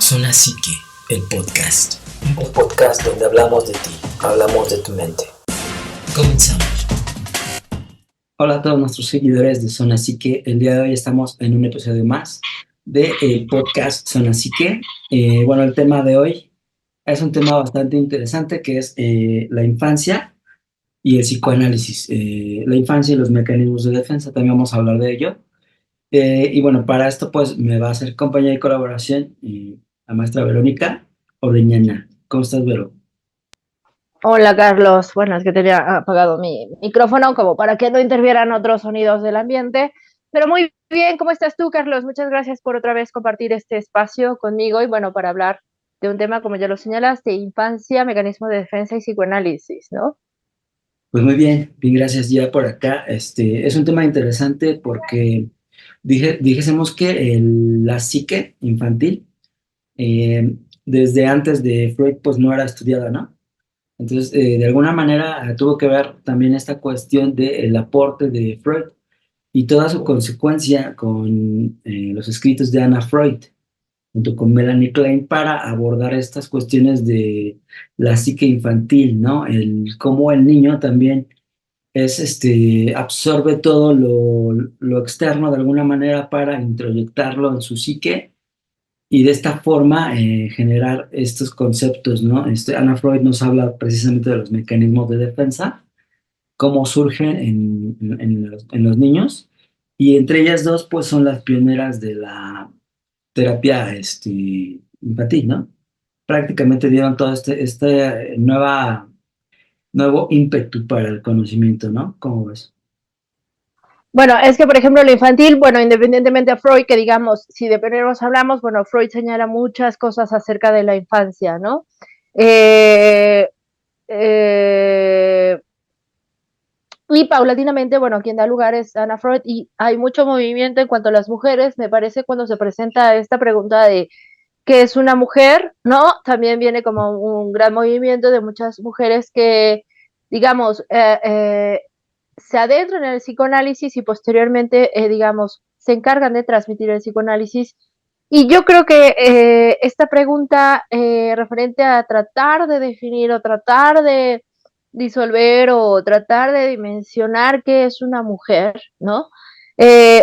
Zona Psique, el podcast. Un podcast donde hablamos de ti, hablamos de tu mente. Comenzamos. Hola a todos nuestros seguidores de Zona Psique. El día de hoy estamos en un episodio más del podcast Zona Psique. Bueno, el tema de hoy es un tema bastante interesante que es la infancia y el psicoanálisis. La infancia y los mecanismos de defensa, también vamos a hablar de ello. Y bueno, para esto pues me va a hacer compañía y colaboración la maestra Verónica Ordeñana. ¿Cómo estás, Vero? Hola Carlos, bueno, es que tenía apagado mi micrófono como para que no intervieran otros sonidos del ambiente, pero muy bien, ¿cómo estás tú, Carlos? Muchas gracias por otra vez compartir este espacio conmigo y bueno, para hablar de un tema, como ya lo señalaste, infancia, mecanismo de defensa y psicoanálisis, ¿no? Pues muy bien, bien, gracias ya por acá. Es un tema interesante porque dijésemos que la psique infantil, desde antes de Freud, pues no era estudiada, ¿no? Entonces, de alguna manera tuvo que ver también esta cuestión del aporte de Freud y toda su consecuencia con los escritos de Anna Freud, junto con Melanie Klein, para abordar estas cuestiones de la psique infantil, ¿no? Cómo el niño también absorbe todo lo externo de alguna manera para introyectarlo en su psique y de esta forma generar estos conceptos, ¿no? Anna Freud nos habla precisamente de los mecanismos de defensa, cómo surgen en los niños, y entre ellas dos, pues son las pioneras de la terapia infantil, ¿no? Prácticamente dieron todo nuevo ímpetu para el conocimiento, ¿no? ¿Cómo ves? Bueno, es que, por ejemplo, lo infantil, bueno, independientemente de Freud, que digamos, si de primero hablamos, bueno, Freud señala muchas cosas acerca de la infancia, ¿no? Eh, eh, Y paulatinamente, bueno, quien da lugar es Anna Freud y hay mucho movimiento en cuanto a las mujeres, me parece, cuando se presenta esta pregunta de qué es una mujer, ¿no? También viene como un gran movimiento de muchas mujeres que, digamos, se adentran en el psicoanálisis y posteriormente, digamos, se encargan de transmitir el psicoanálisis. Y yo creo que esta pregunta referente a tratar de definir o tratar de disolver o tratar de dimensionar qué es una mujer, ¿no?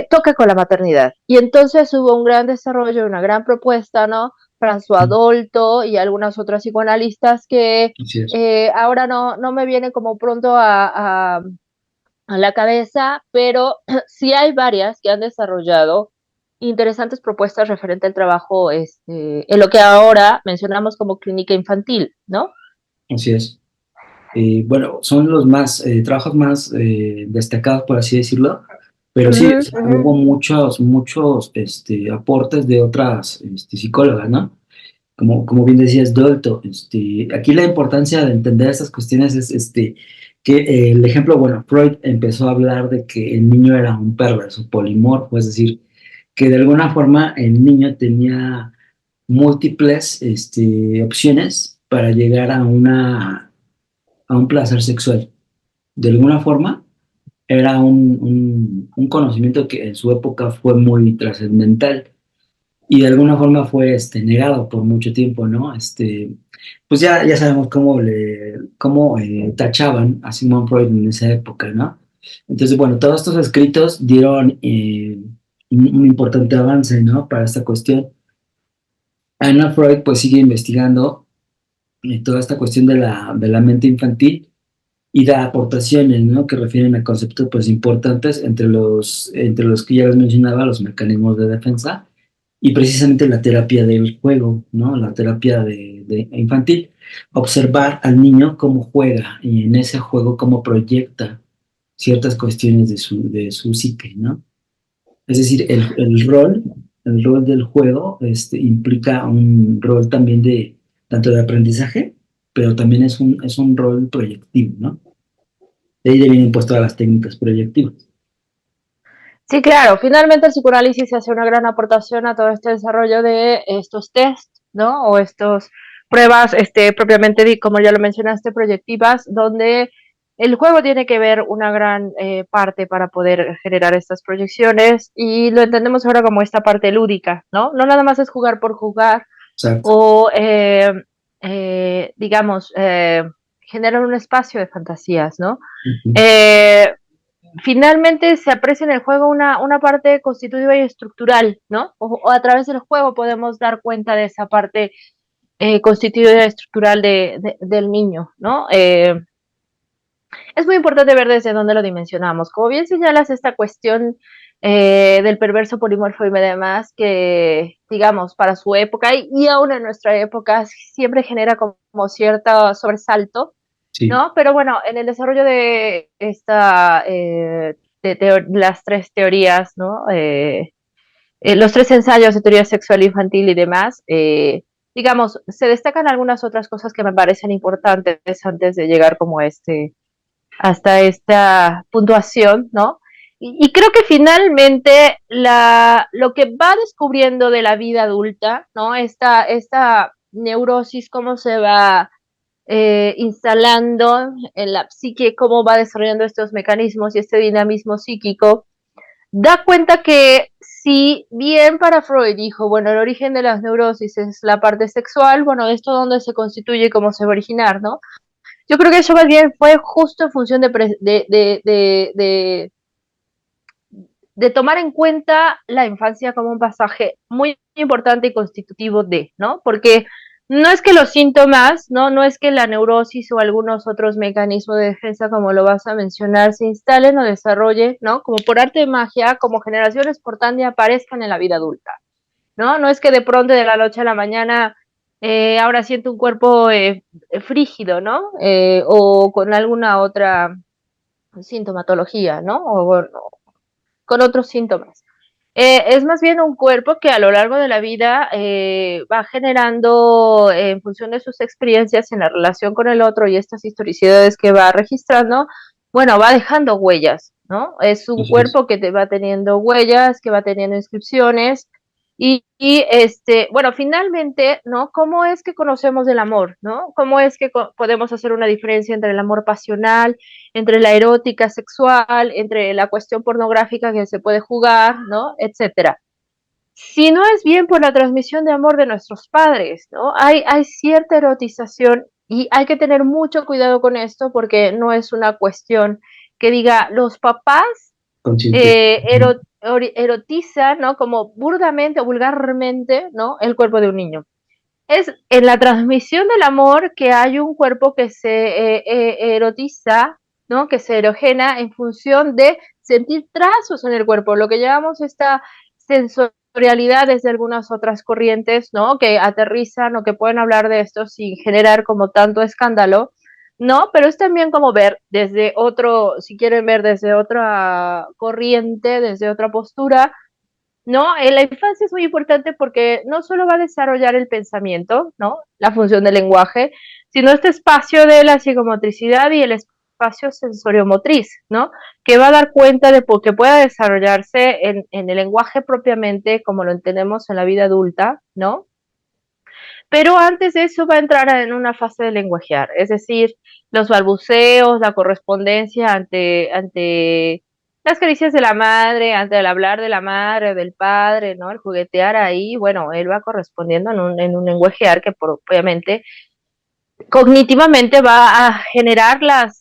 Toca con la maternidad. Y entonces hubo un gran desarrollo, una gran propuesta, ¿no? François Dolto y algunas otras psicoanalistas que Así es. ahora no me viene como pronto a la cabeza, pero sí hay varias que han desarrollado interesantes propuestas referente al trabajo en lo que ahora mencionamos como clínica infantil, ¿no? Así es. Bueno, son los trabajos más destacados, por así decirlo, pero sí, o Uh-huh, sea, uh-huh. hubo muchos aportes de otras psicólogas, ¿no? Como bien decías, Dolto. Aquí la importancia de entender estas cuestiones es que el ejemplo, bueno, Freud empezó a hablar de que el niño era un perverso, polimorfo, es decir, que de alguna forma el niño tenía múltiples opciones para llegar a un placer sexual. De alguna forma, era un conocimiento que en su época fue muy trascendental y de alguna forma fue negado por mucho tiempo, ¿no? Pues ya sabemos cómo tachaban a Sigmund Freud en esa época, ¿no? Entonces, bueno, todos estos escritos dieron un importante avance, ¿no? Para esta cuestión. Anna Freud pues sigue investigando toda esta cuestión de la mente infantil y da aportaciones, ¿no? Que refieren a conceptos pues importantes entre los que ya les mencionaba, los mecanismos de defensa y precisamente la terapia del juego, ¿no? La terapia de infantil. Observar al niño cómo juega y en ese juego cómo proyecta ciertas cuestiones de su psique, ¿no? Es decir, el rol del juego implica un rol también tanto de aprendizaje, pero también es un rol proyectivo, ¿no? De ahí vienen pues todas las técnicas proyectivas. Sí, claro, finalmente el psicoanálisis hace una gran aportación a todo este desarrollo de estos test, ¿no? O estos pruebas, propiamente, como ya lo mencionaste, proyectivas, donde el juego tiene que ver una gran parte para poder generar estas proyecciones y lo entendemos ahora como esta parte lúdica, ¿no? No nada más es jugar por jugar, exacto. o, digamos, generar un espacio de fantasías, ¿no? Ujú. Eh, Finalmente se aprecia en el juego una parte constitutiva y estructural, ¿no? O a través del juego podemos dar cuenta de esa parte constitutiva y estructural del niño, ¿no? Es muy importante ver desde dónde lo dimensionamos. Como bien señalas, esta cuestión del perverso polimorfo y demás, que digamos para su época y aún en nuestra época siempre genera como cierto sobresalto, Sí, ¿no? Pero bueno, en el desarrollo de las tres teorías, ¿no? Los tres ensayos de teoría sexual infantil y demás, digamos, se destacan algunas otras cosas que me parecen importantes antes de llegar como hasta esta puntuación, ¿no? Y creo que finalmente lo que va descubriendo de la vida adulta, ¿no? Esta neurosis, cómo se va instalando en la psique, cómo va desarrollando estos mecanismos y este dinamismo psíquico, da cuenta que si bien para Freud dijo, bueno, el origen de las neurosis es la parte sexual, bueno, esto dónde se constituye y cómo se va a originar, ¿no? Yo creo que eso más bien fue justo en función de tomar en cuenta la infancia como un pasaje muy importante y constitutivo de, ¿no? Porque no es que los síntomas, ¿no? No es que la neurosis o algunos otros mecanismos de defensa, como lo vas a mencionar, se instalen o desarrollen, ¿no? Como por arte de magia, como generación espontánea aparezcan en la vida adulta, ¿no? No es que de pronto de la noche a la mañana ahora siento un cuerpo frígido, ¿no? O con alguna otra sintomatología, ¿no? O con otros síntomas. Es más bien un cuerpo que a lo largo de la vida va generando, en función de sus experiencias en la relación con el otro y estas historicidades que va registrando, bueno, va dejando huellas, ¿no? Es un así es. cuerpo que te va teniendo huellas, que va teniendo inscripciones. Bueno, finalmente, ¿no? ¿Cómo es que conocemos el amor, ¿no? ¿Cómo es que podemos hacer una diferencia entre el amor pasional, entre la erótica sexual, entre la cuestión pornográfica que se puede jugar, ¿no? Etcétera. Si no es bien por la transmisión de amor de nuestros padres, ¿no? Hay cierta erotización y hay que tener mucho cuidado con esto porque no es una cuestión que diga los papás Consciente. Ujú. erotizan, ¿no? Como burdamente o vulgarmente, ¿no? El cuerpo de un niño. Es en la transmisión del amor que hay un cuerpo que se erotiza, ¿no? Que se erogena en función de sentir trazos en el cuerpo, lo que llamamos esta sensorialidad desde algunas otras corrientes, ¿no? Que aterrizan o que pueden hablar de esto sin generar como tanto escándalo, ¿no? Pero es también como ver desde otro, si quieren ver desde otra corriente, desde otra postura, ¿no? En la infancia es muy importante porque no solo va a desarrollar el pensamiento, ¿no? La función del lenguaje, sino este espacio de la psicomotricidad y el espacio sensoriomotriz, ¿no? Que va a dar cuenta de que pueda desarrollarse en el lenguaje propiamente como lo entendemos en la vida adulta, ¿no? Pero antes de eso va a entrar en una fase de lenguajear, es decir, los balbuceos, la correspondencia ante las caricias de la madre, ante el hablar de la madre, del padre, ¿no? El juguetear ahí, bueno, él va correspondiendo en un lenguajear que obviamente cognitivamente va a generar las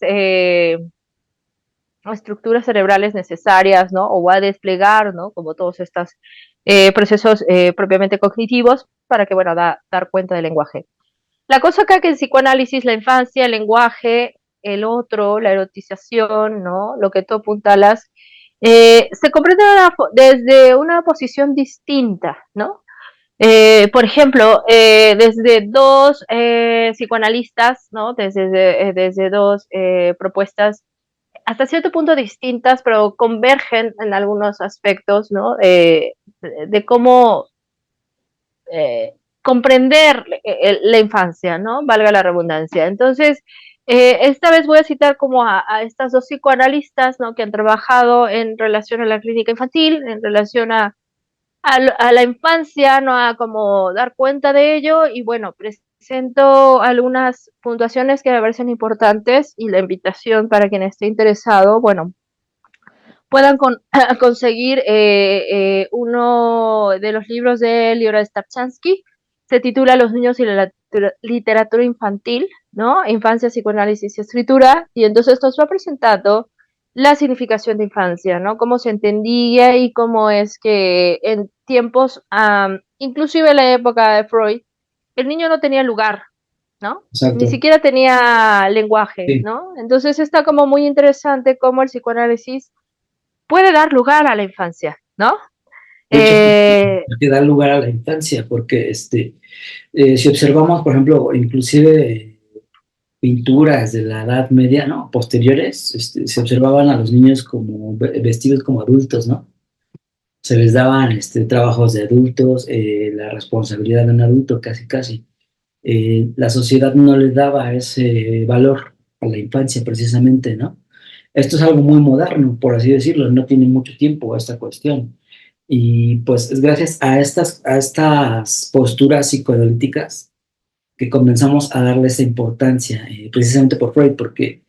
estructuras cerebrales necesarias, ¿no? O va a desplegar, ¿no? Como todos estos procesos propiamente cognitivos para que, bueno, dar cuenta del lenguaje. La cosa acá que en psicoanálisis, la infancia, el lenguaje, el otro, la erotización, ¿no? Lo que tú apuntalas, se comprende desde una posición distinta, ¿no? Por ejemplo, desde dos psicoanalistas, ¿no? Desde dos propuestas hasta cierto punto distintas, pero convergen en algunos aspectos, ¿no? De cómo comprender la infancia, ¿no? Valga la redundancia. Entonces, esta vez voy a citar como a estas dos psicoanalistas, ¿no? Que han trabajado en relación a la clínica infantil, en relación a la infancia, ¿no? A como dar cuenta de ello y bueno, presento algunas puntuaciones que me parecen importantes y la invitación para quien esté interesado, bueno, puedan conseguir uno de los libros de Liora Stapchansky. se titula Los niños y la literatura infantil, ¿no? Infancia, psicoanálisis y escritura, y entonces nos va presentando la significación de infancia, ¿no? Cómo se entendía y cómo es que en tiempos, inclusive en la época de Freud, el niño no tenía lugar, ¿no? Ni Exacto. siquiera tenía lenguaje, Sí. ¿no? Entonces está como muy interesante cómo el psicoanálisis puede dar lugar a la infancia, ¿no? De hecho, Eh, que da lugar a la infancia, porque si observamos, por ejemplo, inclusive pinturas de la Edad Media, ¿no? Posteriores, se observaban a los niños como vestidos como adultos, ¿no? Se les daban trabajos de adultos, la responsabilidad de un adulto, casi, casi. La sociedad no le daba ese valor a la infancia, precisamente, ¿no? Esto es algo muy moderno, por así decirlo, no tiene mucho tiempo esta cuestión. Y pues es gracias a estas posturas psicoanalíticas que comenzamos a darle esa importancia, precisamente por Freud, porque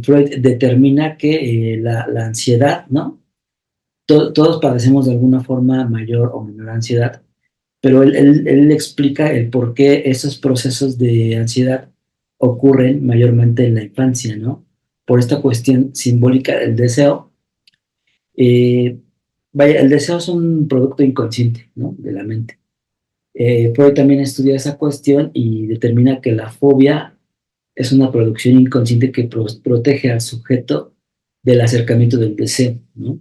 Freud determina que la ansiedad, ¿no? Todos padecemos de alguna forma mayor o menor ansiedad, pero él explica el por qué esos procesos de ansiedad ocurren mayormente en la infancia, ¿no? Por esta cuestión simbólica del deseo. eh, Vaya, el deseo es un producto inconsciente, ¿no? De la mente. Freud también estudia esa cuestión y determina que la fobia es una producción inconsciente que protege al sujeto del acercamiento del deseo, ¿no?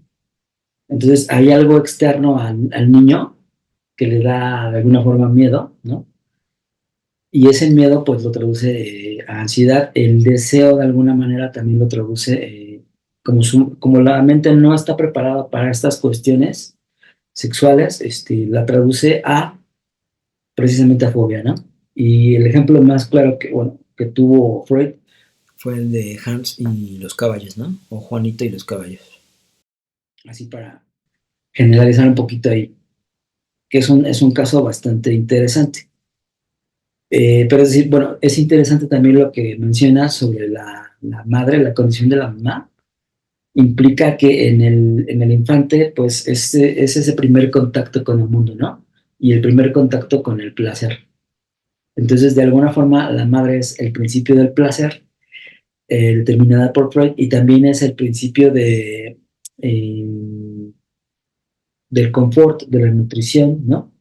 Entonces hay algo externo al niño que le da de alguna forma miedo, ¿no? Y ese miedo pues lo traduce a ansiedad. El deseo de alguna manera también lo traduce, como la mente no está preparada para estas cuestiones sexuales, la traduce a precisamente a fobia, ¿no? Y el ejemplo más claro que, bueno, que tuvo Freud fue el de Hans y los caballos, ¿no? O Juanito y los caballos. Así para generalizar un poquito ahí, que es un caso bastante interesante. Pero es decir, bueno, es interesante también lo que menciona sobre la madre, la condición de la mamá. Implica que en el infante, pues, es ese primer contacto con el mundo, ¿no? Y el primer contacto con el placer. Entonces, de alguna forma, la madre es el principio del placer, determinada por Freud, y también es el principio eh, del confort, de la nutrición, ¿no?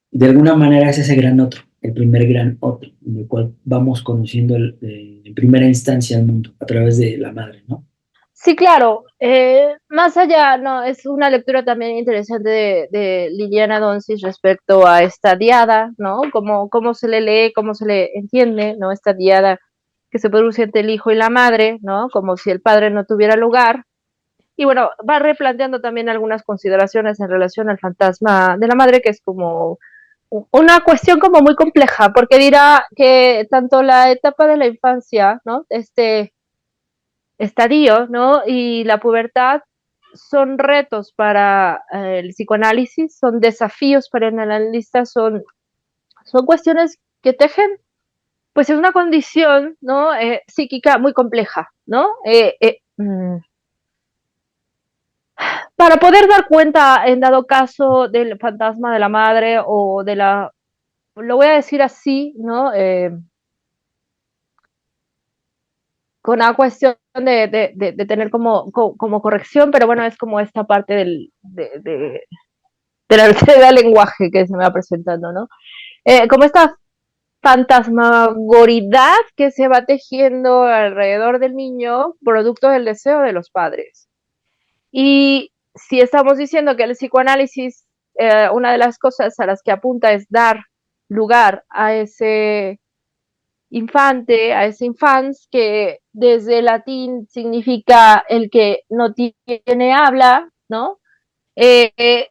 De alguna manera es ese gran otro, el primer gran otro, en el cual vamos conociendo en primera instancia el mundo a través de la madre, ¿no? sí, claro. Más allá, no, es una lectura también interesante de Liliana Donsis respecto a esta diada, ¿no? Cómo se le lee, cómo se le entiende, ¿no? Esta diada que se produce entre el hijo y la madre, ¿no? Como si el padre no tuviera lugar. Y bueno, va replanteando también algunas consideraciones en relación al fantasma de la madre, que es como una cuestión como muy compleja, porque dirá que tanto la etapa de la infancia, ¿no? Este estadio, ¿no? Y la pubertad son retos para el psicoanálisis, son desafíos para el analista, son cuestiones que tejen, pues es una condición, ¿no? Psíquica muy compleja, ¿no? Para poder dar cuenta, en dado caso, del fantasma de la madre o de la, lo voy a decir así, ¿no? Con una cuestión de tener como corrección, pero bueno, es como esta parte de la del lenguaje que se me va presentando, ¿no? Como esta fantasmagoridad que se va tejiendo alrededor del niño, producto del deseo de los padres. Y si estamos diciendo que el psicoanálisis, una de las cosas a las que apunta es dar lugar a ese infante, a ese infans, que desde el latín significa el que no tiene habla, ¿no? Eh,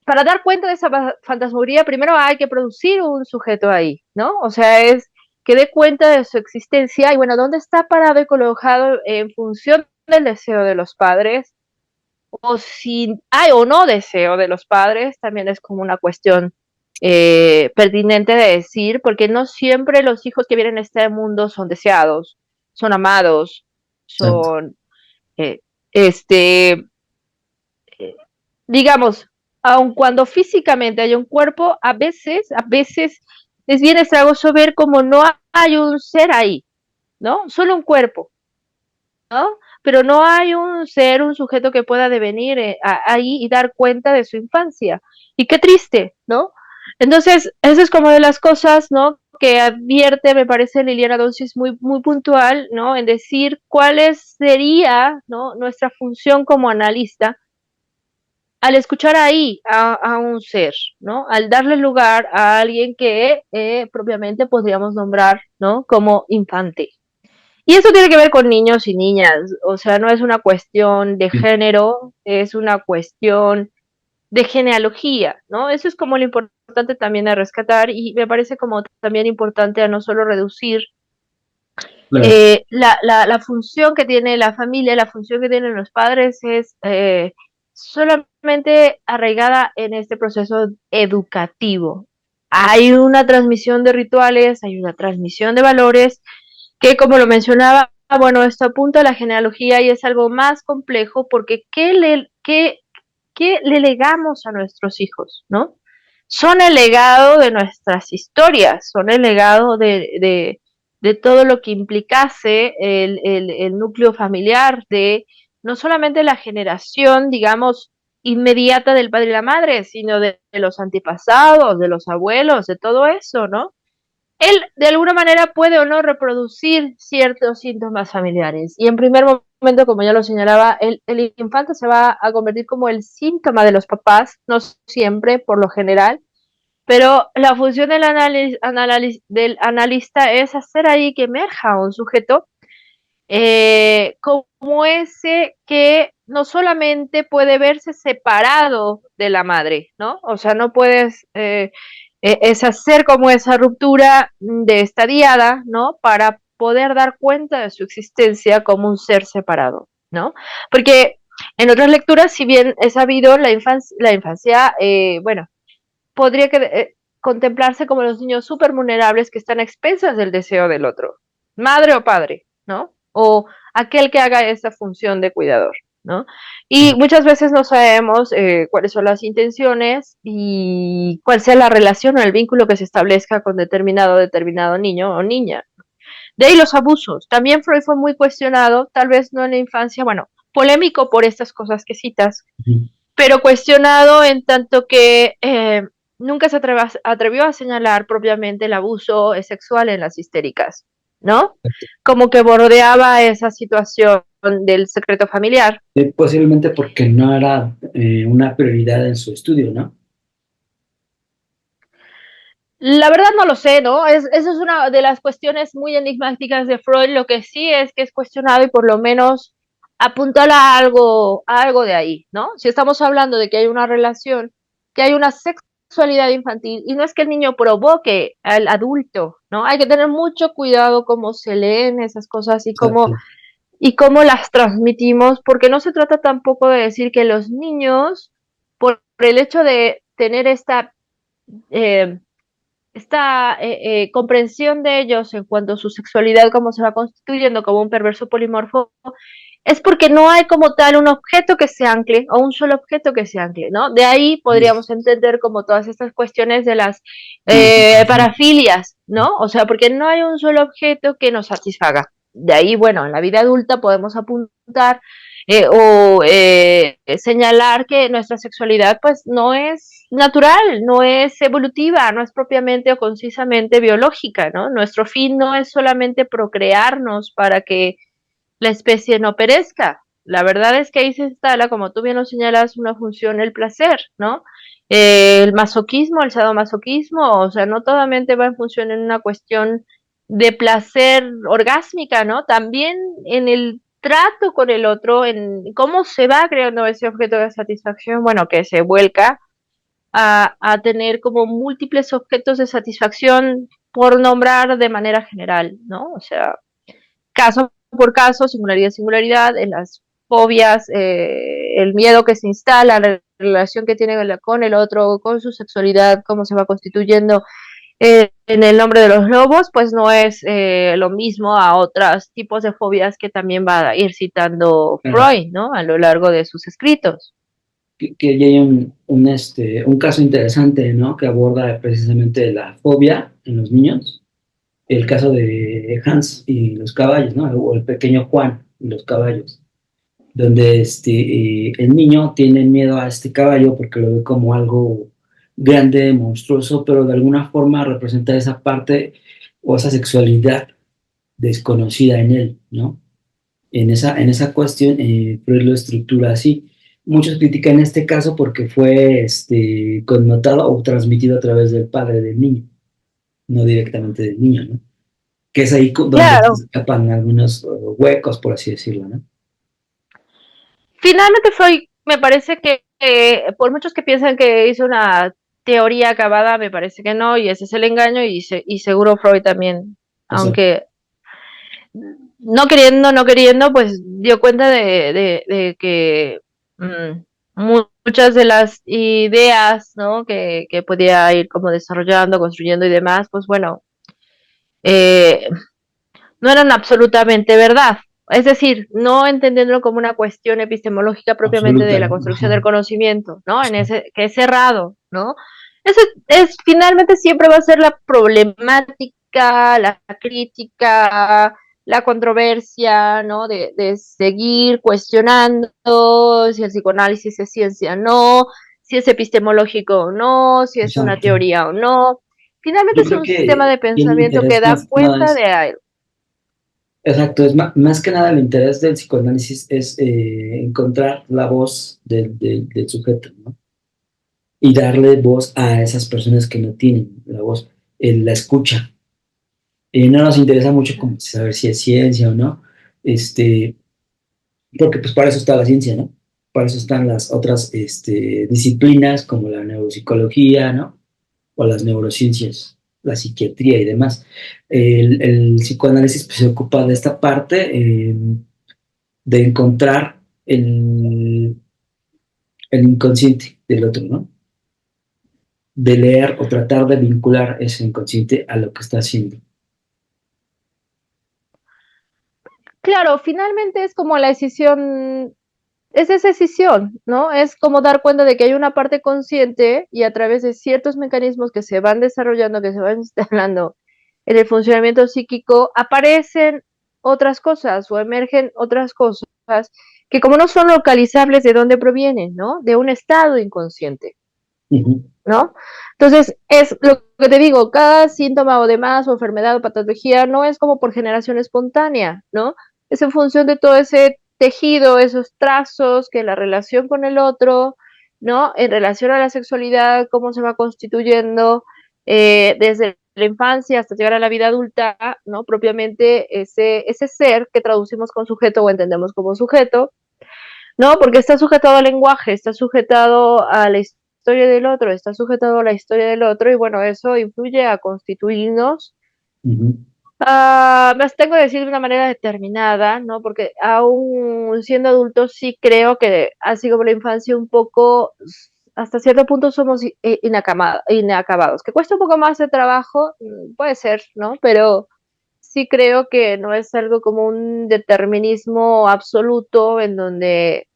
para dar cuenta de esa fantasmagoría, primero hay que producir un sujeto ahí, ¿no? O sea, es que dé cuenta de su existencia y bueno, ¿dónde está parado y colocado en función del deseo de los padres? O si hay o no deseo de los padres, también es como una cuestión pertinente de decir, porque no siempre los hijos que vienen a este mundo son deseados, son amados, Exacto. son, eh, este, eh, digamos, aun cuando físicamente hay un cuerpo, a veces es bien estragoso ver como no hay un ser ahí, ¿no? Solo un cuerpo, ¿no? Pero no hay un ser, un sujeto que pueda devenir ahí y dar cuenta de su infancia. Y qué triste, ¿no? Entonces, eso es como de las cosas, ¿no? Que advierte, me parece, Liliana Donsis muy puntual, ¿no? En decir sería, ¿no? Nuestra función como analista al escuchar ahí a un ser, ¿no? Al darle lugar a alguien que propiamente podríamos nombrar, ¿no? Como infante. Y eso tiene que ver con niños y niñas, o sea, no es una cuestión de género, es una cuestión de genealogía, ¿no? Eso es como lo importante también a rescatar y me parece como también importante a no solo reducir Claro. la función que tiene la familia, la función que tienen los padres es solamente arraigada en este proceso educativo. Hay una transmisión de rituales, hay una transmisión de valores que, como lo mencionaba, bueno, esto apunta a la genealogía y es algo más complejo porque ¿qué le legamos a nuestros hijos, no? Son el legado de nuestras historias, son el legado de todo lo que implicase el núcleo familiar, de no solamente la generación, digamos, inmediata del padre y la madre, sino de los antepasados, de los abuelos, de todo eso, ¿no? Él de alguna manera puede o no reproducir ciertos síntomas familiares. Y en primer momento, como ya lo señalaba, el infante se va a convertir como el síntoma de los papás, no siempre, por lo general, pero la función del analista es hacer ahí que emerja un sujeto como ese que no solamente puede verse separado de la madre, ¿no? O sea, no puedes, es hacer como esa ruptura de esta diada, ¿no? Para poder dar cuenta de su existencia como un ser separado, ¿no? Porque en otras lecturas, si bien he sabido, la infancia bueno, podría contemplarse como los niños súper vulnerables que están a expensas del deseo del otro, madre o padre, ¿no? O aquel que haga esa función de cuidador, ¿no? Y muchas veces no sabemos cuáles son las intenciones y cuál sea la relación o el vínculo que se establezca con determinado niño o niña. De ahí los abusos. También Freud fue muy cuestionado, tal vez no en la infancia, bueno, polémico por estas cosas que citas, pero cuestionado en tanto que nunca se atrevió a señalar propiamente el abuso sexual en las histéricas, ¿no? Como que bordeaba esa situación del secreto familiar. Posiblemente porque no era una prioridad en su estudio, ¿no? La verdad no lo sé, ¿no? Esa es una de las cuestiones muy enigmáticas de Freud. Lo que sí es que es cuestionado y por lo menos apuntala a algo de ahí, ¿no? Si estamos hablando de que hay una relación, que hay una sexualidad infantil, y no es que el niño provoque al adulto, ¿no? Hay que tener mucho cuidado cómo se leen esas cosas Exacto. y cómo las transmitimos, porque no se trata tampoco de decir que los niños, por el hecho de tener eh, esta comprensión de ellos en cuanto a su sexualidad, cómo se va constituyendo como un perverso polimorfo, es porque no hay como tal un objeto que se ancle o un solo objeto que se ancle, ¿no? De ahí podríamos entender como todas estas cuestiones de las parafilias, ¿no? O sea, porque no hay un solo objeto que nos satisfaga. De ahí, bueno, en la vida adulta podemos apuntar señalar que nuestra sexualidad pues no es natural, no es evolutiva, no es propiamente o concisamente biológica, ¿no? Nuestro fin no es solamente procrearnos para que la especie no perezca. La verdad es que ahí se instala, como tú bien lo señalas, una función el placer, ¿no? El masoquismo, el sadomasoquismo, o sea, no solamente va en función en una cuestión de placer orgásmica, ¿no? También en el trato con el otro, en cómo se va creando ese objeto de satisfacción, bueno, que se vuelca a tener como múltiples objetos de satisfacción por nombrar de manera general, ¿no? O sea, caso por caso, singularidad, singularidad, en las fobias, el miedo que se instala, la relación que tiene con el otro, con su sexualidad, cómo se va constituyendo en el nombre de los lobos, pues no es lo mismo a otros tipos de fobias que también va a ir citando Claro. Freud, ¿no? A lo largo de sus escritos. que ya hay un caso interesante, ¿no? Que aborda precisamente la fobia en los niños. El caso de Hans y los caballos, ¿no? O el pequeño Juan y los caballos, donde el niño tiene miedo a este caballo porque lo ve como algo grande, monstruoso, pero de alguna forma representa esa parte o esa sexualidad desconocida en él, ¿no? En esa cuestión, Freud lo estructura así. Muchos critican este caso porque fue connotado o transmitido a través del padre del niño, no directamente del niño, ¿no? Que es ahí donde se Claro, escapan algunos huecos, por así decirlo, ¿no? finalmente Freud me parece que, por muchos que piensan que hizo una teoría acabada, me parece que no, y ese es el engaño, y seguro Freud también, Exacto, aunque no queriendo, pues dio cuenta de que muchas de las ideas, ¿no? Que podía ir como desarrollando, construyendo y demás, pues bueno, eh, no eran absolutamente verdad. Es decir, no entendiéndolo como una cuestión epistemológica propiamente de absoluta, la ¿no? construcción del Ajá, conocimiento, ¿no? En ese, que es cerrado, ¿no? Ese finalmente siempre va a ser la problemática, la crítica, la controversia, ¿no? De seguir cuestionando si el psicoanálisis es ciencia o no, si es epistemológico o no, si es una exacto. teoría o no. Finalmente Yo es creo un sistema que de el pensamiento que interés da más que nada cuenta es, de algo. exacto, es más que nada el interés del psicoanálisis es encontrar la voz del sujeto, ¿no? Y darle voz a esas personas que no tienen la voz, la escucha. No nos interesa mucho como saber si es ciencia o no, este, porque pues para eso está la ciencia, ¿no? Para eso están las otras disciplinas como la neuropsicología, ¿no? O las neurociencias, la psiquiatría y demás. El psicoanálisis pues, se ocupa de esta parte de encontrar el inconsciente del otro, ¿no? De leer o tratar de vincular ese inconsciente a lo que está haciendo. Claro, finalmente es como la decisión, es esa decisión, ¿no? Es como dar cuenta de que hay una parte consciente y a través de ciertos mecanismos que se van desarrollando, que se van instalando en el funcionamiento psíquico, aparecen otras cosas o emergen otras cosas que como no son localizables de dónde provienen, ¿no? De un estado inconsciente. Ujú, ¿No? Entonces, es lo que te digo, cada síntoma o demás, o enfermedad o patología, no es como por generación espontánea, ¿no? Es en función de todo ese tejido, esos trazos, que la relación con el otro, ¿no? En relación a la sexualidad, cómo se va constituyendo desde la infancia hasta llegar a la vida adulta, ¿no? Propiamente ese ser que traducimos con sujeto o entendemos como sujeto, no, porque está sujetado al lenguaje, está sujetado a la historia del otro, está sujetado a la historia del otro, y bueno, eso influye a constituirnos. ujú. Me tengo que decir de una manera determinada, ¿no? Porque aún siendo adultos sí creo que así como la infancia un poco, hasta cierto punto somos inacabados. Que cuesta un poco más de trabajo, puede ser, ¿no? Pero sí creo que no es algo como un determinismo absoluto en donde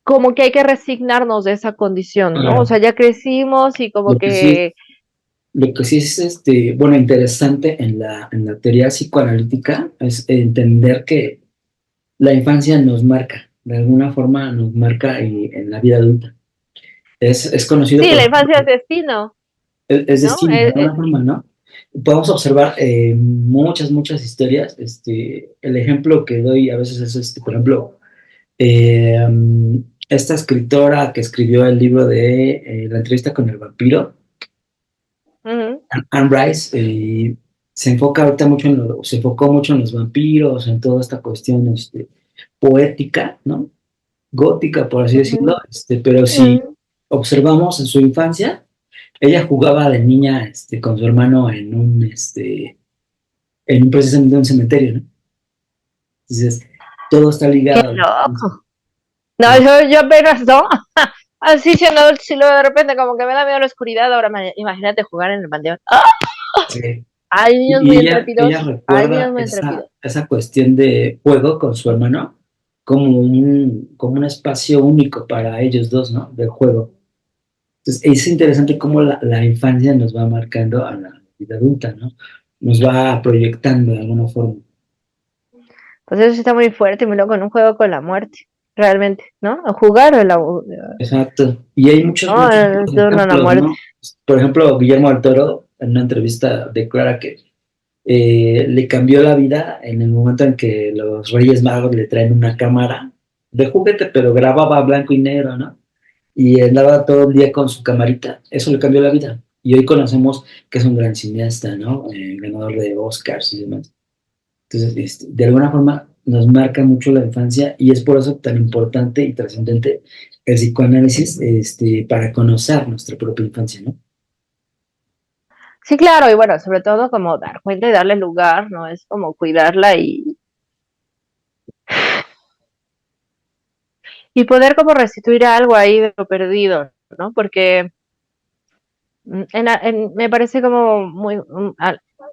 como que hay que resignarnos de esa condición, ¿no? O Claro. sea, ya crecimos y como Lo que sí, que, lo que sí es bueno, interesante en la teoría psicoanalítica es entender que la infancia nos marca, de alguna forma nos marca en la vida adulta. Es conocido, sí, por la infancia es ejemplo, destino, es ¿no? destino, de alguna forma, ¿no? Podemos observar muchas historias. El ejemplo que doy a veces es, por ejemplo, esta escritora que escribió el libro de La entrevista con el vampiro, Ujú, Anne Rice, se enfoca ahorita mucho se enfocó mucho en los vampiros, en toda esta cuestión poética, ¿no? Gótica, por así decirlo, ujú, pero si ujú. observamos en su infancia, ella jugaba de niña con su hermano precisamente un cementerio, ¿no? Entonces, todo está Qué ligado. loco. No, Sí, yo apenas no. Así siendo, si luego de repente como que me da miedo la oscuridad, ahora imagínate jugar en el panteón. ¡Ah! sí. Hay niños Y muy ella intrépidos, hay niños recuerda muy esa, intrépidos. esa cuestión de juego con su hermano como un espacio único para ellos dos, ¿no? Del juego. Entonces, es interesante cómo la infancia nos va marcando a la vida adulta, ¿no? Nos va proyectando de alguna forma. Pues eso sí está muy fuerte, muy loco en un juego con la muerte, realmente, ¿no? A jugar o Exacto. Y hay muchos, no, muchos el otros turno a la ejemplos, muerte. ¿no? Por ejemplo, Guillermo del Toro, en una entrevista, declara que le cambió la vida en el momento en que los Reyes Magos le traen una cámara de juguete, pero grababa blanco y negro, ¿no? Y andaba todo el día con su camarita. Eso le cambió la vida. Y hoy conocemos que es un gran cineasta, ¿no? Ganador de Oscars y demás. Entonces, de alguna forma nos marca mucho la infancia y es por eso tan importante y trascendente el psicoanálisis para conocer nuestra propia infancia, ¿no? Sí, claro, y bueno, sobre todo como dar cuenta y darle lugar, ¿no? Es como cuidarla y poder como restituir algo ahí de lo perdido, ¿no? Porque me parece como muy,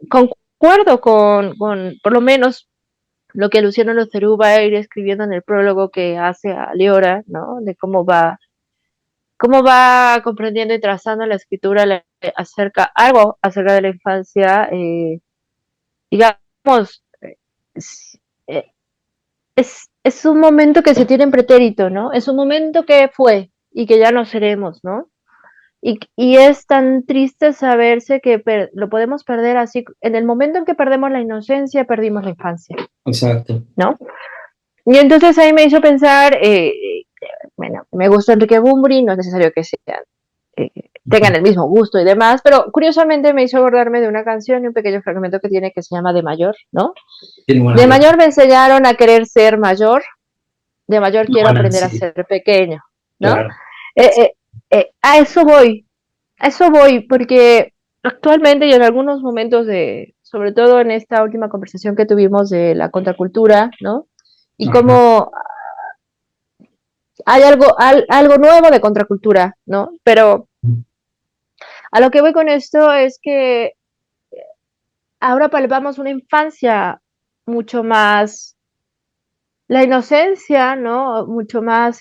concuerdo por lo menos lo que Luciano Locerú va a ir escribiendo en el prólogo que hace a Liora, ¿no? De cómo va comprendiendo y trazando la escritura algo acerca de la infancia, digamos, es, eh, es un momento que se tiene en pretérito, ¿no? Es un momento que fue y que ya no seremos, ¿no? Y es tan triste saberse que lo podemos perder así. En el momento en que perdemos la inocencia, perdimos la infancia, Exacto. ¿no? Y entonces ahí me hizo pensar, bueno, me gusta Enrique Bunbury, no es necesario que sean, tengan el mismo gusto y demás, pero curiosamente me hizo acordarme de una canción y un pequeño fragmento que tiene que se llama De Mayor, ¿no? Tiene buenas De letras. mayor me enseñaron a querer ser mayor, de mayor quiero Buenas, aprender a sí, ser pequeño, ¿no? claro. Eh, eh, a eso voy, porque actualmente y en algunos momentos sobre todo en esta última conversación que tuvimos de la contracultura, ¿no? Y Ajá. cómo hay algo nuevo de contracultura, ¿no? Pero a lo que voy con esto es que ahora palpamos una infancia mucho más, la inocencia, ¿no? Mucho más,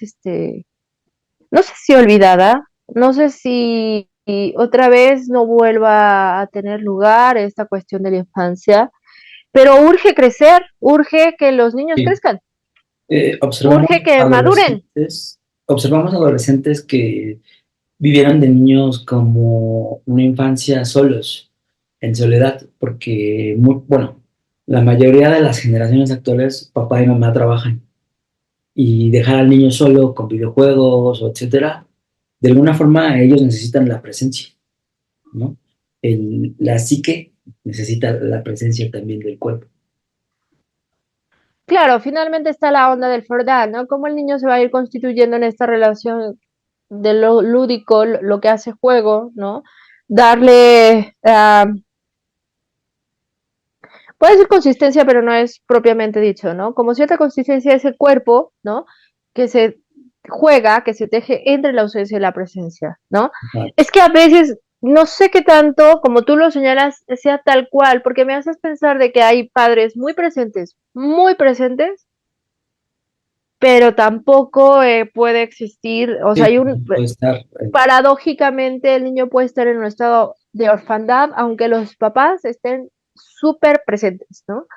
no sé si olvidada, no sé si otra vez no vuelva a tener lugar esta cuestión de la infancia, pero urge crecer, urge que los niños Sí. crezcan, Observamos urge que maduren. observamos adolescentes que vivieron de niños como una infancia solos, en soledad, porque, bueno, la mayoría de las generaciones actuales, papá y mamá trabajan y dejar al niño solo con videojuegos o etcétera, de alguna forma ellos necesitan la presencia, ¿no? La psique necesita la presencia también del cuerpo. Claro, finalmente está la onda del feudal, ¿no? Cómo el niño se va a ir constituyendo en esta relación de lo lúdico, lo que hace juego, ¿no? Darle, puede ser consistencia, pero no es propiamente dicho, ¿no? Como cierta consistencia es el cuerpo, ¿no? Que se juega, que se teje entre la ausencia y la presencia, ¿no? Exacto. Es que a veces no sé qué tanto, como tú lo señalas, sea tal cual, porque me haces pensar de que hay padres muy presentes, pero tampoco puede existir, o sea, Sí, hay puede estar, paradójicamente el niño puede estar en un estado de orfandad, aunque los papás estén súper presentes, ¿no?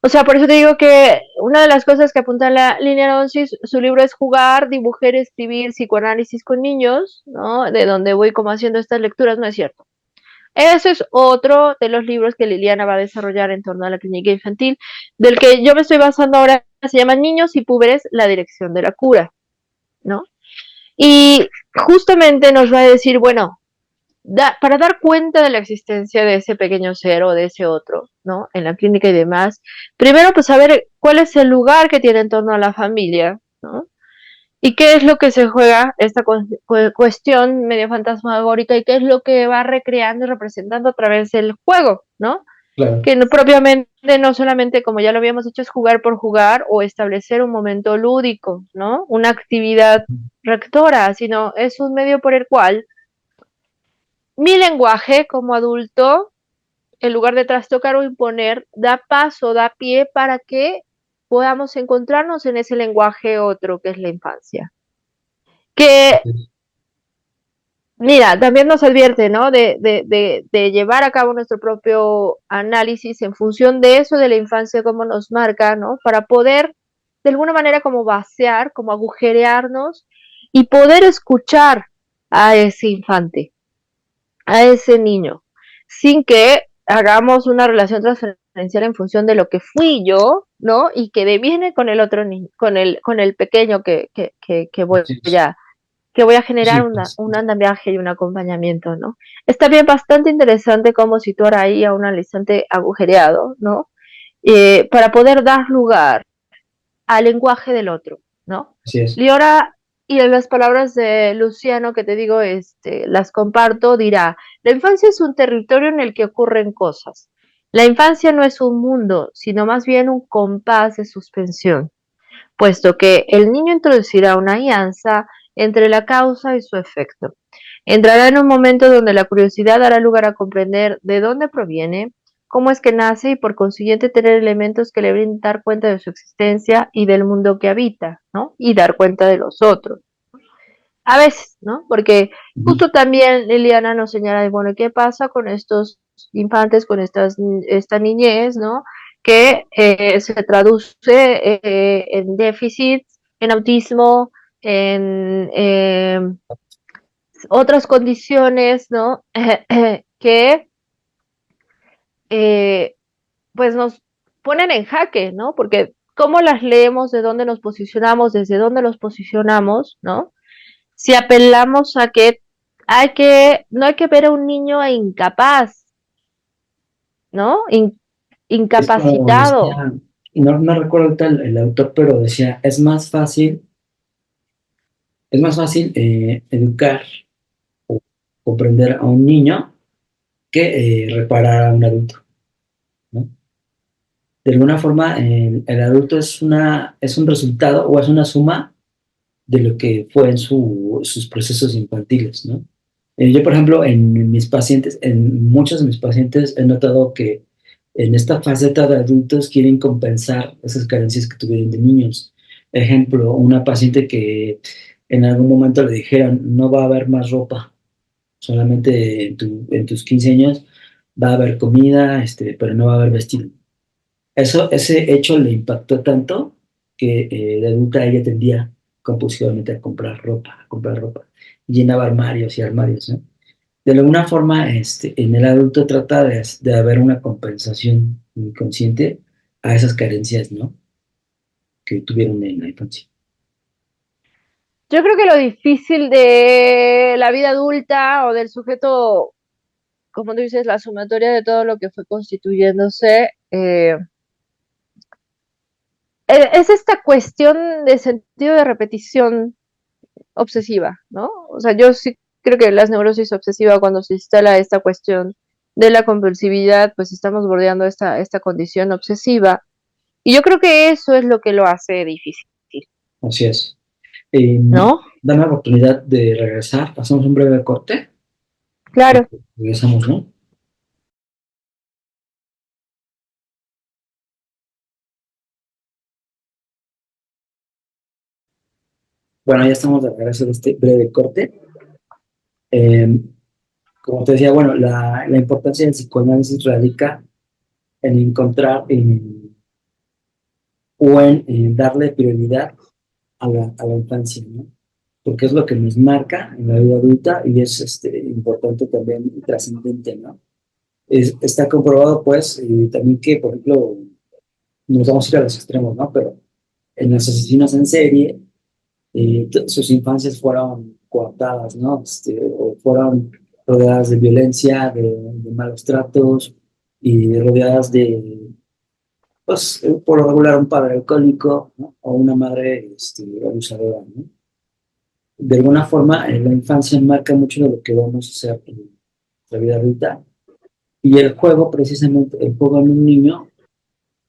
O sea, por eso te digo que una de las cosas que apunta la línea 11, su libro es jugar, dibujar, escribir, psicoanálisis con niños, ¿no? De donde voy como haciendo estas lecturas, no es cierto. Ese es otro de los libros que Liliana va a desarrollar en torno a la clínica infantil, del que yo me estoy basando ahora, se llama Niños y Púberes, la dirección de la cura, ¿no? Y justamente nos va a decir, bueno, para dar cuenta de la existencia de ese pequeño ser o de ese otro, ¿no? En la clínica y demás, primero pues saber cuál es el lugar que tiene en torno a la familia, ¿no? Y qué es lo que se juega esta cuestión medio fantasmagórica y qué es lo que va recreando y representando a través del juego, ¿no? claro. Que no, propiamente no solamente, como ya lo habíamos dicho, es jugar por jugar o establecer un momento lúdico, ¿no? Una actividad rectora, sino es un medio por el cual mi lenguaje como adulto, en lugar de trastocar o imponer, da paso, da pie para que podamos encontrarnos en ese lenguaje otro que es la infancia. Que, mira, también nos advierte, ¿no? De llevar a cabo nuestro propio análisis en función de eso de la infancia, cómo nos marca, ¿no? Para poder, de alguna manera, como vaciar, como agujerearnos y poder escuchar a ese infante, a ese niño, sin que hagamos una relación transferencial en función de lo que fui yo, ¿no? Y que deviene con el otro niño, con el pequeño que voy Sí, sí, a que voy a generar sí, pues, un andamiaje y un acompañamiento, ¿no? Está bien bastante interesante cómo situar ahí a un analizante agujereado, ¿no? Para poder dar lugar al lenguaje del otro, ¿no? así es. Y ahora, y en las palabras de Luciano que te digo, las comparto, dirá, la infancia es un territorio en el que ocurren cosas. La infancia no es un mundo, sino más bien un compás de suspensión, puesto que el niño introducirá una alianza entre la causa y su efecto. Entrará en un momento donde la curiosidad dará lugar a comprender de dónde proviene, cómo es que nace y por consiguiente tener elementos que le brinden dar cuenta de su existencia y del mundo que habita, ¿no? Y dar cuenta de los otros. A veces, ¿no? Porque Ujú. justo también Liliana nos señala, bueno, ¿qué pasa con estos infantes, con esta niñez, ¿no? Que se traduce en déficit, en autismo, en otras condiciones, ¿no? Que eh, pues nos ponen en jaque, ¿no? Porque cómo las leemos, de dónde nos posicionamos, desde dónde los posicionamos, ¿no? Si apelamos a que no hay que ver a un niño incapaz, ¿no? Es como Incapacitado. decía, no recuerdo ahorita el autor, pero decía, es más fácil educar o comprender a un niño que reparar a un adulto, ¿no? De alguna forma, el adulto es un resultado o es una suma de lo que fue en sus procesos infantiles, ¿no? Yo, por ejemplo, en muchos de mis pacientes he notado que en esta faceta de adultos quieren compensar esas carencias que tuvieron de niños. Ejemplo, una paciente que en algún momento le dijeron, no va a haber más ropa, solamente en tus 15 años va a haber comida, pero no va a haber vestido. Ese hecho le impactó tanto que de adulta ella tendía compulsivamente a comprar ropa, y llenaba armarios y armarios, ¿no? De alguna forma, en el adulto trata de haber una compensación inconsciente a esas carencias, ¿no? Que tuvieron en la infancia. Yo creo que lo difícil de la vida adulta o del sujeto, como tú dices, la sumatoria de todo lo que fue constituyéndose, es esta cuestión de sentido de repetición obsesiva, ¿no? O sea, yo sí creo que las neurosis obsesiva, cuando se instala esta cuestión de la compulsividad, pues estamos bordeando esta condición obsesiva. Y yo creo que eso es lo que lo hace difícil, Así es. Eh, ¿no? Dame la oportunidad de regresar. Hacemos un breve corte. Claro. Regresamos, ¿no? Bueno, ya estamos de regreso de este breve corte. Eh, Como te decía, bueno, la importancia del psicoanálisis radica en encontrar o en darle prioridad a la infancia, ¿no? Porque es lo que nos marca en la vida adulta y es importante también y trascendente, ¿no? Está comprobado, pues, también que, por ejemplo, nos vamos a ir a los extremos, ¿no? Pero en los asesinos en serie, sus infancias fueron coartadas, ¿no? O fueron rodeadas de violencia, de malos tratos y rodeadas de, pues, por lo regular un padre alcohólico, ¿no? O una madre abusadora, ¿no? De alguna forma, la infancia marca mucho de lo que vamos a hacer en la vida adulta. Y el juego, precisamente, el juego en un niño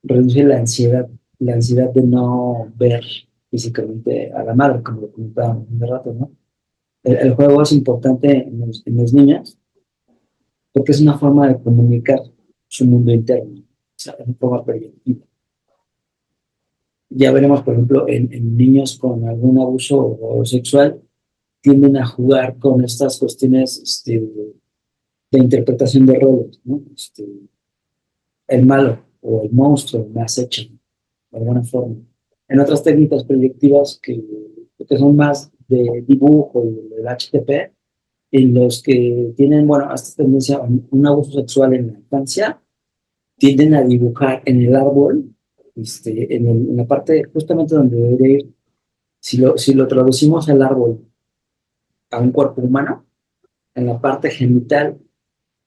reduce la ansiedad de no ver físicamente a la madre, como lo comentábamos hace rato, ¿no? El juego es importante en los niños porque es una forma de comunicar su mundo interno, o sea, es una forma preventiva. Ya veremos, por ejemplo, en niños con algún abuso sexual, tienden a jugar con estas cuestiones de interpretación de roles, ¿no? El malo o el monstruo me acecha, de alguna forma. En otras técnicas proyectivas que son más de dibujo y del HTP, en los que tienen, bueno, esta tendencia a un abuso sexual en la infancia, tienden a dibujar en el árbol, en la parte justamente donde debería ir, si lo traducimos al árbol a un cuerpo humano, en la parte genital,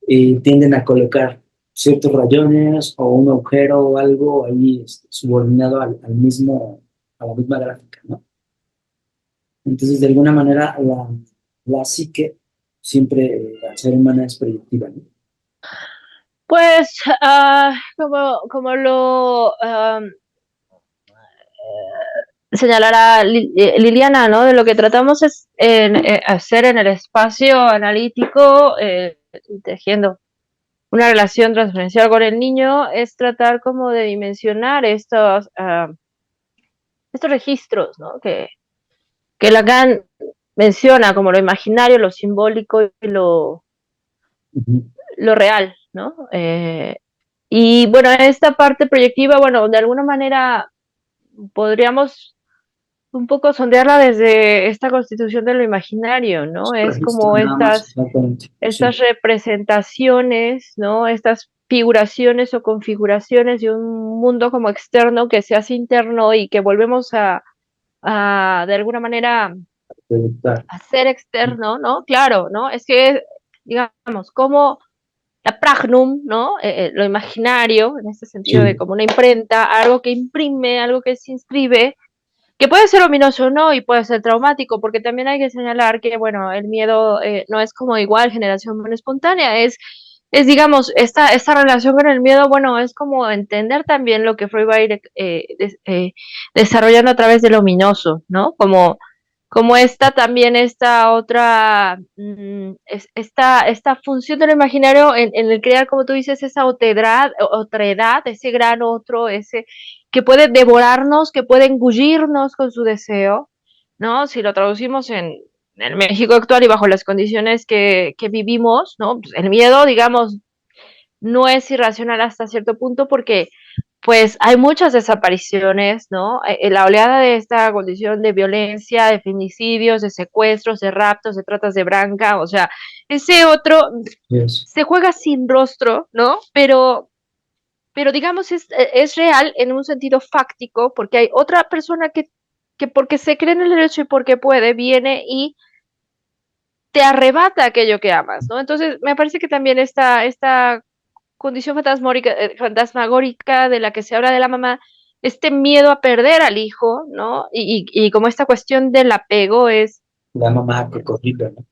tienden a colocar ciertos rayones o un agujero o algo ahí subordinado a la misma gráfica, ¿no? Entonces, de alguna manera, la psique siempre, al ser humana, es proyectiva, ¿no? Pues, como lo señalará Liliana, ¿no? De lo que tratamos es hacer en el espacio analítico, tejiendo una relación transferencial con el niño, es tratar como de dimensionar estos registros, ¿no? Que Lacan menciona como lo imaginario, lo simbólico y Ujú. lo real, ¿no? Y bueno, esta parte proyectiva, bueno, de alguna manera podríamos un poco sondearla desde esta constitución de lo imaginario, ¿no? Es un Es registro como nada más, exactamente. Sí, estas representaciones, ¿no? Estas figuraciones o configuraciones de un mundo como externo que se hace interno y que volvemos a de alguna manera proyectar. a ser externo, ¿no? Claro, ¿no? Es que, digamos, como la pragnum, ¿no? Lo imaginario, en este sentido de Sí, como una imprenta, algo que imprime, algo que se inscribe, que puede ser ominoso o no y puede ser traumático, porque también hay que señalar que, bueno, el miedo no es como igual generación espontánea, es digamos, esta relación con el miedo, bueno, es como entender también lo que Freud va a ir desarrollando a través del ominoso, ¿no? Como esta también, esta otra, esta función del imaginario en el crear, como tú dices, esa otredad, ese gran otro, ese que puede devorarnos, que puede engullirnos con su deseo, ¿no? Si lo traducimos en el México actual y bajo las condiciones que vivimos, ¿no? Pues el miedo, digamos, no es irracional hasta cierto punto porque pues hay muchas desapariciones, ¿no? La oleada de esta condición de violencia, de feminicidios, de secuestros, de raptos, de tratas de branca, o sea, ese otro yes. se juega sin rostro, ¿no? Pero digamos es real en un sentido fáctico porque hay otra persona que porque se cree en el derecho y porque puede, viene y te arrebata aquello que amas, ¿no? Entonces, me parece que también esta condición fantasmagórica de la que se habla de la mamá, este miedo a perder al hijo, ¿no? Y como esta cuestión del apego es, La mamá cocodrilo, ¿no?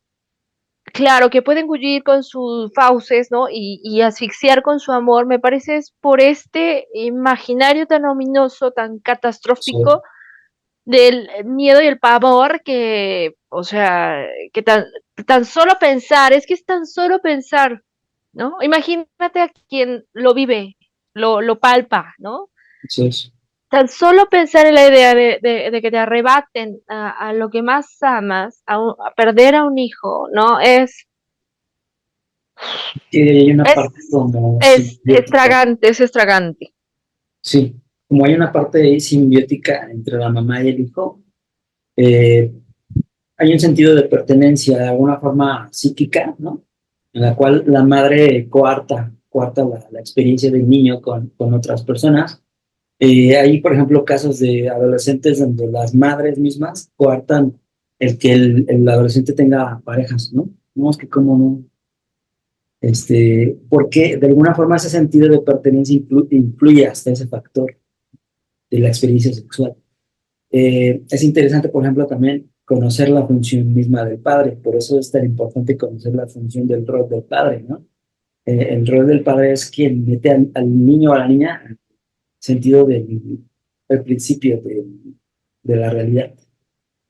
claro, que puede engullir con sus fauces, ¿no? Y asfixiar con su amor, me parece es por este imaginario tan ominoso, tan Sí, catastrófico del miedo y el pavor que, o sea, que tan solo pensar, es que es tan solo pensar, ¿no? Imagínate a quien lo vive, lo palpa, ¿no? sí, es. Tan solo pensar en la idea de que te arrebaten a lo que más amas, a perder a un hijo, ¿no? Y hay una Es, parte como es simbiótica. tragante, es estragante. Sí, como hay una parte ahí simbiótica entre la mamá y el hijo, eh, hay un sentido de pertenencia de alguna forma psíquica, ¿no? En la cual la madre coarta la experiencia del niño con otras personas. Hay, por ejemplo, casos de adolescentes donde las madres mismas coartan el que el adolescente tenga parejas, ¿no? No, es que como no, porque de alguna forma ese sentido de pertenencia influye hasta ese factor de la experiencia sexual. Es interesante, por ejemplo, también conocer la función misma del padre, por eso es tan importante conocer la función del rol del padre, ¿no? El rol del padre es quien mete al niño o a la niña en sentido del principio de la realidad,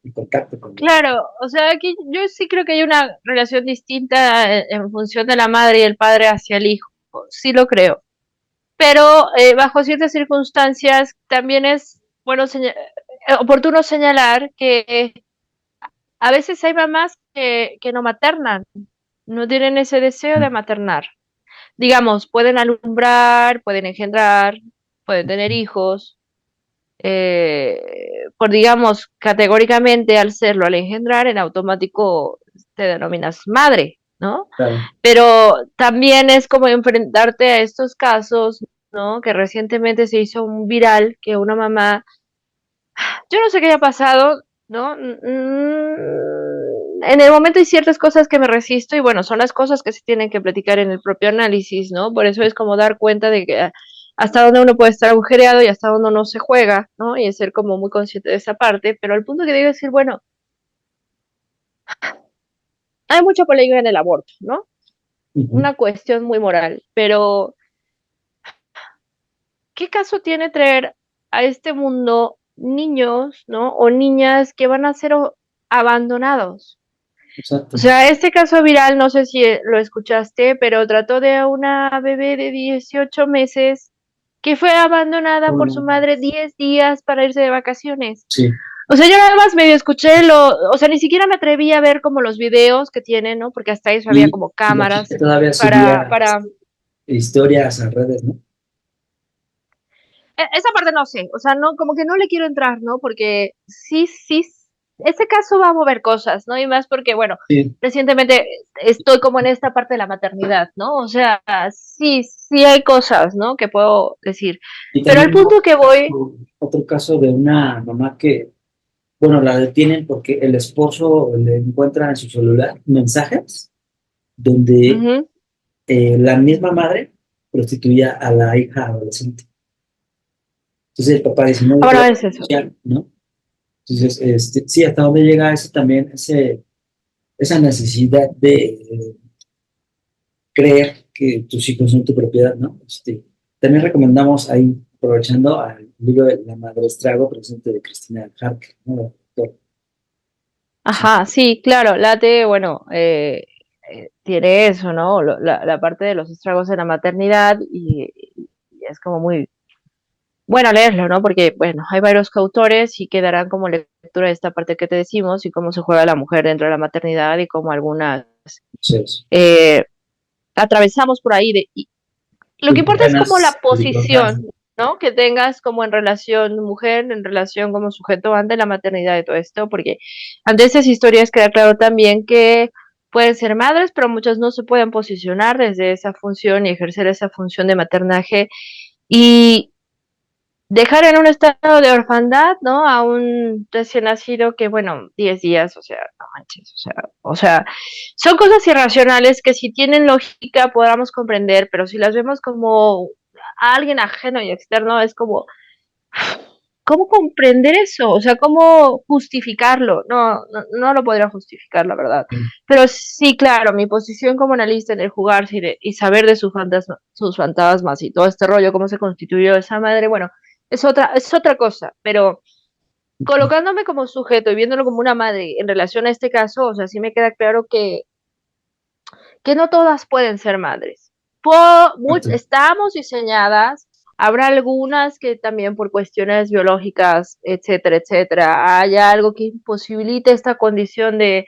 el contacto con él. Claro, o sea, aquí yo sí creo que hay una relación distinta en función de la madre y el padre hacia el hijo, sí lo creo. Pero bajo ciertas circunstancias también es, bueno, oportuno señalar que a veces hay mamás que no maternan, no tienen ese deseo de maternar. Digamos, pueden alumbrar, pueden engendrar, pueden tener hijos, por digamos, categóricamente al serlo, al engendrar, en automático te denominas madre, ¿no? Claro. Pero también es como enfrentarte a estos casos, ¿no? Que recientemente se hizo un viral que una mamá, yo no sé qué haya pasado, ¿no? En el momento hay ciertas cosas que me resisto y bueno, son las cosas que se tienen que platicar en el propio análisis, ¿no? Por eso es como dar cuenta de que hasta dónde uno puede estar agujereado y hasta dónde no se juega, ¿no? Y ser como muy consciente de esa parte, pero el punto que digo es decir, bueno, hay mucha polémica en el aborto, ¿no? Ujú. Una cuestión muy moral, pero ¿qué caso tiene traer a este mundo niños, ¿no? O niñas que van a ser abandonados. O Exacto. sea, este caso viral, no sé si lo escuchaste, pero trató de una bebé de 18 meses que fue abandonada por su madre 10 días para irse de vacaciones. Sí. O sea, yo nada más medio escuché o sea, ni siquiera me atreví a ver como los videos que tienen, ¿no? Porque hasta eso había como Y la chica cámaras todavía para, subía para, historias a redes, ¿no? esa parte no sé, o sea, no, como que no le quiero entrar, ¿no? Porque sí, sí, ese caso va a mover cosas, ¿no? Y más porque, bueno, Sí. recientemente estoy como en esta parte de la maternidad, ¿no? O sea, sí, sí hay cosas, ¿no? Que puedo decir. Y Pero al también hubo punto que voy, otro caso de una mamá que, bueno, la detienen porque el esposo le encuentra en su celular mensajes donde ujú, la misma madre prostituía a la hija adolescente. Entonces el papá dice, no, yo te voy ahora a es eso. denunciar, ¿no? Entonces, sí, hasta dónde llega eso también, esa necesidad de creer que tus hijos son tu propiedad, ¿no? También recomendamos ahí, aprovechando al libro de La Madre Estrago, presente de Cristina Harker, ¿no? Sí, Ajá, sí, claro, Late, bueno, tiene eso, ¿no? La parte de los estragos de la maternidad y es como muy bueno leerlo, ¿no? Porque, bueno, hay varios coautores y quedarán como lectura de esta parte que te decimos y cómo se juega la mujer dentro de la maternidad y cómo algunas entonces, eh, atravesamos por ahí. Y lo que importa es como la buenas posición, dificultades. ¿no? Que tengas como en relación mujer, en relación como sujeto ante la maternidad y todo esto, porque ante estas historias queda claro también que pueden ser madres, pero muchas no se pueden posicionar desde esa función y ejercer esa función de maternaje. Y dejar en un estado de orfandad, ¿no? A un recién nacido que, bueno, 10 días, o sea, no manches, o sea, son cosas irracionales que si tienen lógica podamos comprender, pero si las vemos como a alguien ajeno y externo, es como, ¿cómo comprender eso? O sea, ¿cómo justificarlo? No, no, no lo podría justificar, la verdad. Pero sí, claro, mi posición como analista en el jugar y saber de sus fantasmas y todo este rollo, cómo se constituyó esa madre, bueno, es otra cosa, pero colocándome como sujeto y viéndolo como una madre en relación a este caso, o sea, sí me queda claro que no todas pueden ser madres. Estamos diseñadas, habrá algunas que también por cuestiones biológicas, etcétera, etcétera, haya algo que imposibilite esta condición de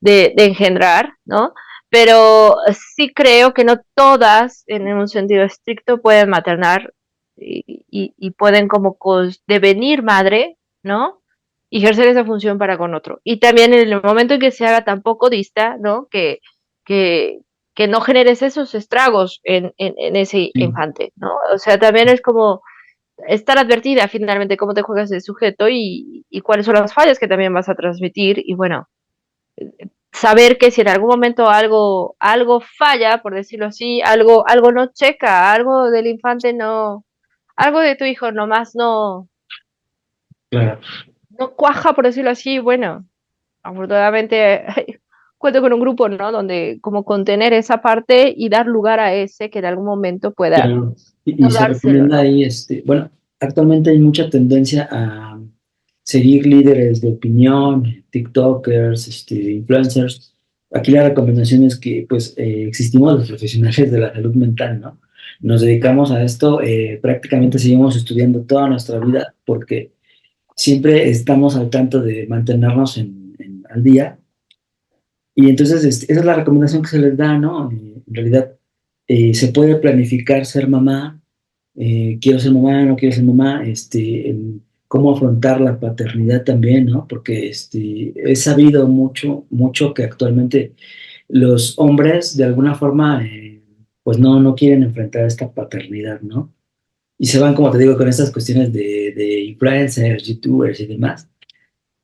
engendrar, ¿no? Pero sí creo que no todas, en un sentido estricto, pueden maternar y pueden como devenir madre, ¿no? Y ejercer esa función para con otro. Y también en el momento en que se haga tan poco dista, ¿no? Que, que no generes esos estragos en ese Sí, infante, ¿no? O sea, también es como estar advertida finalmente cómo te juegas el sujeto y cuáles son las fallas que también vas a transmitir y bueno, saber que si en algún momento algo falla, por decirlo así, algo no checa, algo del infante no, algo de tu hijo nomás claro. no cuaja, por decirlo así, bueno, afortunadamente cuento con un grupo, ¿no? Donde como contener esa parte y dar lugar a ese que en algún momento pueda Claro. Y no se dárselo, recomienda ¿no? ahí, bueno, actualmente hay mucha tendencia a seguir líderes de opinión, TikTokers, influencers. Aquí la recomendación es que, pues, existimos los profesionales de la salud mental, ¿no? Nos dedicamos a esto, prácticamente seguimos estudiando toda nuestra vida porque siempre estamos al tanto de mantenernos al día. Y entonces esa es la recomendación que se les da, ¿no? En realidad se puede planificar ser mamá, quiero ser mamá, no quiero ser mamá, cómo afrontar la paternidad también, ¿no? Porque he sabido mucho que actualmente los hombres de alguna forma pues no quieren enfrentar esta paternidad, ¿no? Y se van, como te digo, con estas cuestiones de influencers, youtubers y demás,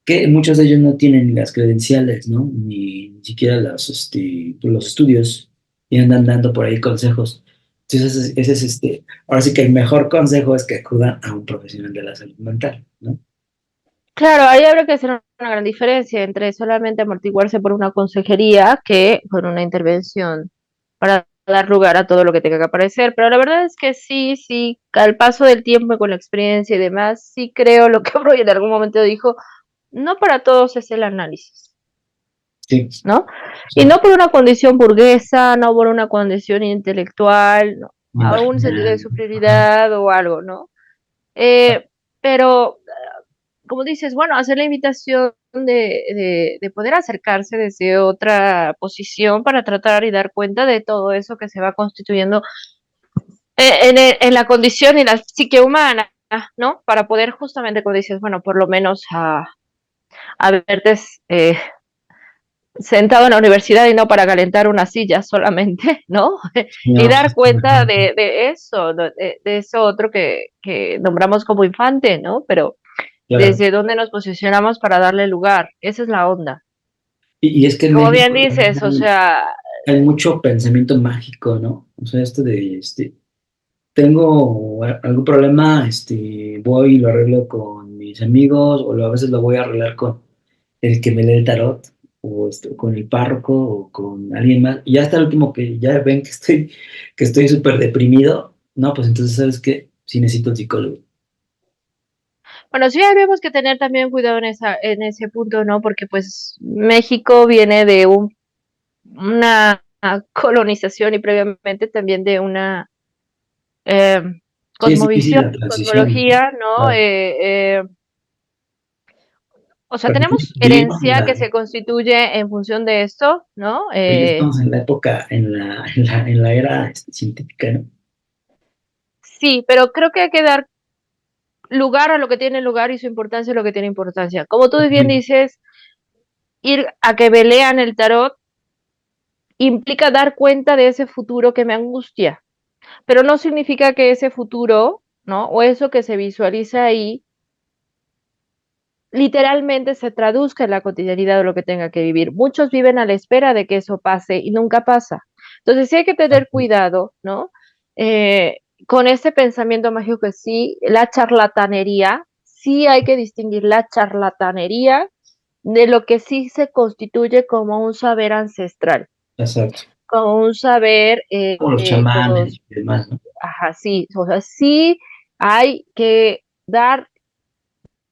que muchos de ellos no tienen ni las credenciales, ¿no? Ni siquiera pues, los estudios y andan dando por ahí consejos. Entonces, ese es ahora sí que el mejor consejo es que acudan a un profesional de la salud mental, ¿no? Claro, ahí habrá que hacer una gran diferencia entre solamente amortiguarse por una consejería que por una intervención para dar lugar a todo lo que tenga que aparecer. Pero la verdad es que sí, sí, al paso del tiempo y con la experiencia y demás, sí creo lo que Freud en algún momento dijo, no para todos es el análisis, Sí, ¿no? Y sí. no por una condición burguesa, no por una condición intelectual, no, Ni a un sentido de marginal, ¿no? Ajá, superioridad o algo, ¿no? Eh, pero como dices, bueno, hacer la invitación de poder acercarse desde otra posición para tratar y dar cuenta de todo eso que se va constituyendo en la condición y la psique humana, ¿no? Para poder justamente, como dices, bueno, por lo menos a verte sentado en la universidad y no para calentar una silla solamente, ¿no? Y no, dar cuenta justamente, de eso, de eso otro que nombramos como infante, ¿no? Pero claro. desde dónde nos posicionamos para darle lugar. Esa es la onda. Y es que en Como bien México también dices, o sea, hay mucho pensamiento mágico, ¿no? O sea, tengo algún problema, voy y lo arreglo con mis amigos, o a veces lo voy a arreglar con el que me lee el tarot, o con el párroco, o con alguien más. Y ya hasta el último que ya ven que estoy súper deprimido, no, pues entonces, ¿sabes qué? Sí necesito un psicólogo. bueno, sí habríamos que tener también cuidado en ese punto, ¿no? Porque pues México viene de una colonización y previamente también de una eh, Sí, es difícil cosmovisión, la transición, ¿no? cosmología, ¿no? Claro. O sea, Pero tenemos vivimos herencia que se constituye en función de esto, ¿no? pero ya estamos en la época, en la era científica, ¿no? Sí, pero creo que hay que dar lugar a lo que tiene lugar y su importancia a lo que tiene importancia. Como tú bien Sí, dices, ir a que velean el tarot implica dar cuenta de ese futuro que me angustia, pero no significa que ese futuro, ¿no? O eso que se visualiza ahí, literalmente se traduzca en la cotidianidad de lo que tenga que vivir. Muchos viven a la espera de que eso pase y nunca pasa. Entonces sí hay que tener cuidado, ¿no? Eh, con este pensamiento mágico que sí, la charlatanería, sí hay que distinguir la charlatanería de lo que sí se constituye como un saber ancestral, exacto. como un saber, Como los chamanes y demás, ¿no? ajá, sí, o sea, sí hay que dar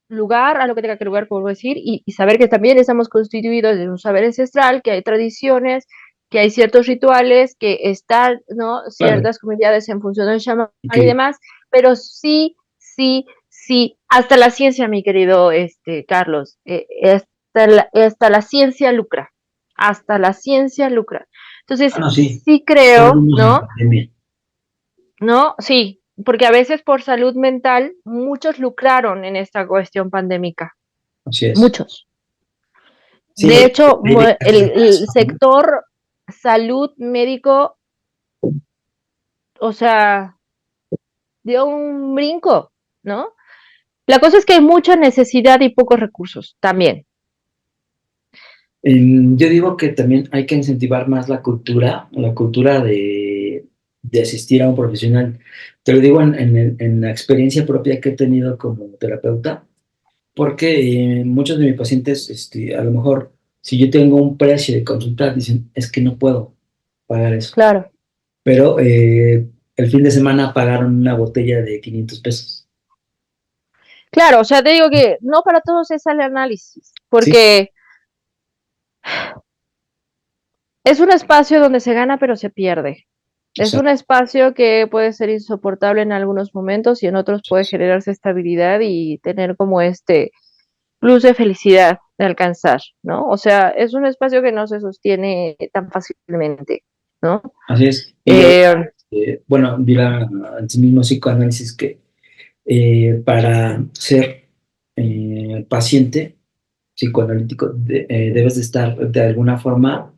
lugar a lo que tenga que lugar, por decir, y saber que también estamos constituidos de un saber ancestral, que hay tradiciones, que hay ciertos rituales, que están, ¿no? Claro. Ciertas comunidades en función del chamán Y y que, demás, pero sí, sí, sí, hasta la ciencia, mi querido Carlos, hasta la ciencia lucra, hasta la ciencia lucra. Entonces, bueno, sí, sí ya lo creo, vimos en ¿no? pandemia. ¿No? Sí, porque a veces por salud mental muchos lucraron en esta cuestión pandémica, Así es. muchos. De Sí, hecho, hay casos de el casos, ¿no? sector salud médico, o sea, dio un brinco, ¿no? La cosa es que hay mucha necesidad y pocos recursos también. Yo digo que también hay que incentivar más la cultura de asistir a un profesional. Te lo digo en la experiencia propia que he tenido como terapeuta, porque muchos de mis pacientes, a lo mejor, si yo tengo un precio de consulta, dicen, es que no puedo pagar eso. Claro, Pero el fin de semana pagaron una botella de 500 pesos. claro, o sea, te digo que no para todos es el análisis, Sí, porque es un espacio donde se gana pero se pierde. Es un Exacto. espacio que puede ser insoportable en algunos momentos y en otros puede generarse estabilidad y tener como este plus de felicidad de alcanzar, ¿no? O sea, es un espacio que no se sostiene tan fácilmente, ¿no? Así es. Y Eh, bueno, dirá en sí mismo psicoanálisis que para ser paciente psicoanalítico debes de estar de alguna forma,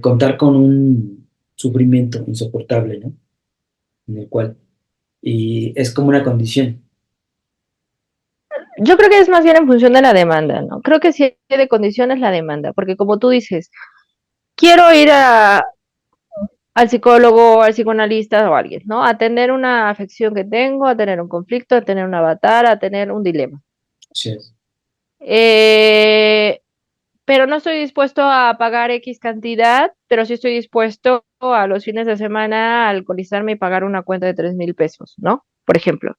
contar con un sufrimiento insoportable, ¿no? En el cual, y es como una condición. yo creo que es más bien en función de la demanda, ¿no? Creo que sí de condiciones la demanda, porque como tú dices, quiero ir al psicólogo, al psicoanalista o a alguien, ¿no? A tener una afección que tengo, a tener un conflicto, a tener un avatar, a tener un dilema. Así es. Eh, pero no estoy dispuesto a pagar X cantidad, pero sí estoy dispuesto a los fines de semana a alcoholizarme y pagar una cuenta de 3,000 pesos, ¿no? Por ejemplo.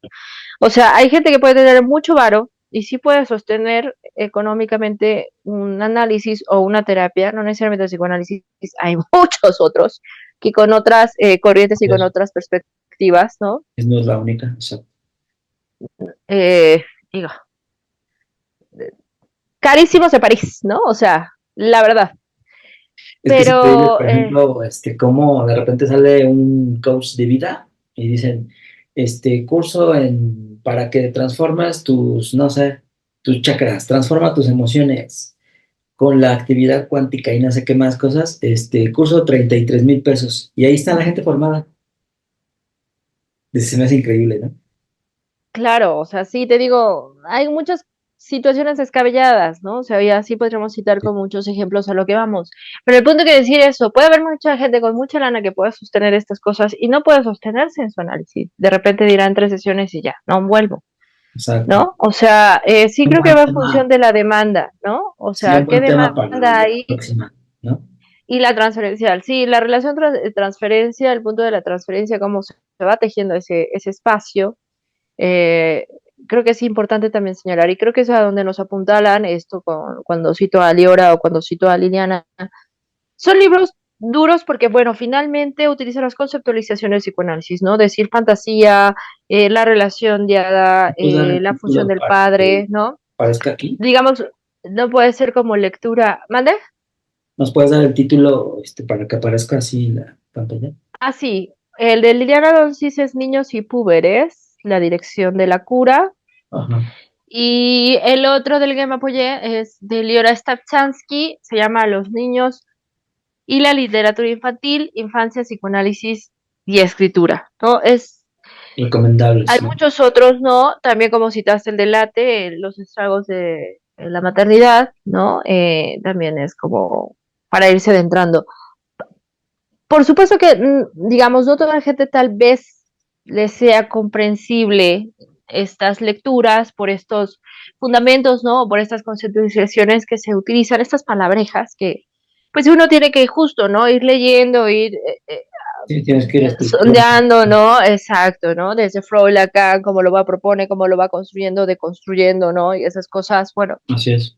O sea, hay gente que puede tener mucho varo y sí puede sostener económicamente un análisis o una terapia, no necesariamente el psicoanálisis, hay muchos otros que con otras corrientes y Así con es. otras perspectivas, ¿no? No es la única. Exacto. Eh, digo, carísimos de París, ¿no? O sea, la verdad. Es que es increíble, Pero por ejemplo, cómo de repente sale un coach de vida y dicen, curso para que transformas tus, no sé, tus chakras, transforma tus emociones con la actividad cuántica y no sé qué más cosas, curso 33,000 pesos. Y ahí está la gente formada. Se me hace increíble, ¿no? claro, o sea, sí, te digo, hay muchas situaciones descabelladas, ¿no? O sea, y así podríamos citar con muchos ejemplos a lo que vamos. Pero el punto que decir eso, puede haber mucha gente con mucha lana que pueda sostener estas cosas y no puede sostenerse en su análisis. De repente dirán 3 sesiones y ya, no vuelvo, Exacto. ¿no? O sea, sí Un creo que buen va en función tema, de la demanda, ¿no? O sería sea, un ¿qué buen tema demanda para la hay? próxima, ¿no? Y la transferencial, sí, la relación transferencia, el punto de la transferencia, cómo se va tejiendo ese espacio. Eh, Creo que es importante también señalar, y creo que es a donde nos apuntalan esto cuando cito a Liora o cuando cito a Liliana. Son libros duros porque, bueno, finalmente utilizan las conceptualizaciones del psicoanálisis, ¿no? Decir fantasía, la relación diada, ¿Puedes dar el la función título del para que padre, ¿no? aparezca aquí? Digamos, no puede ser como lectura. ¿Mande? ¿Nos puedes dar el título, para que aparezca así en la pantalla? Ah, sí. El de Liliana Donsis es Niños y Púberes, la dirección de la cura. Ajá. Y el otro del que me apoyé es de Liora Stavchansky, se llama Los niños y la literatura infantil, infancia, psicoanálisis y escritura, ¿no? Hay Recomendables, ¿no? muchos otros, ¿no? También como citaste el de Late, los estragos de la maternidad, ¿no? También es como para irse adentrando. Por supuesto que, digamos, no toda la gente tal vez le sea comprensible estas lecturas por estos fundamentos, ¿no? Por estas conceptualizaciones que se utilizan, estas palabrejas que, pues uno tiene que justo, ¿no? Ir leyendo, ir Sí, tienes que ir estructurando. sondeando, ¿no? Exacto, ¿no? Desde Freud, Lacan, cómo lo va propone, cómo lo va construyendo, deconstruyendo, ¿no? Y esas cosas, bueno, Así es.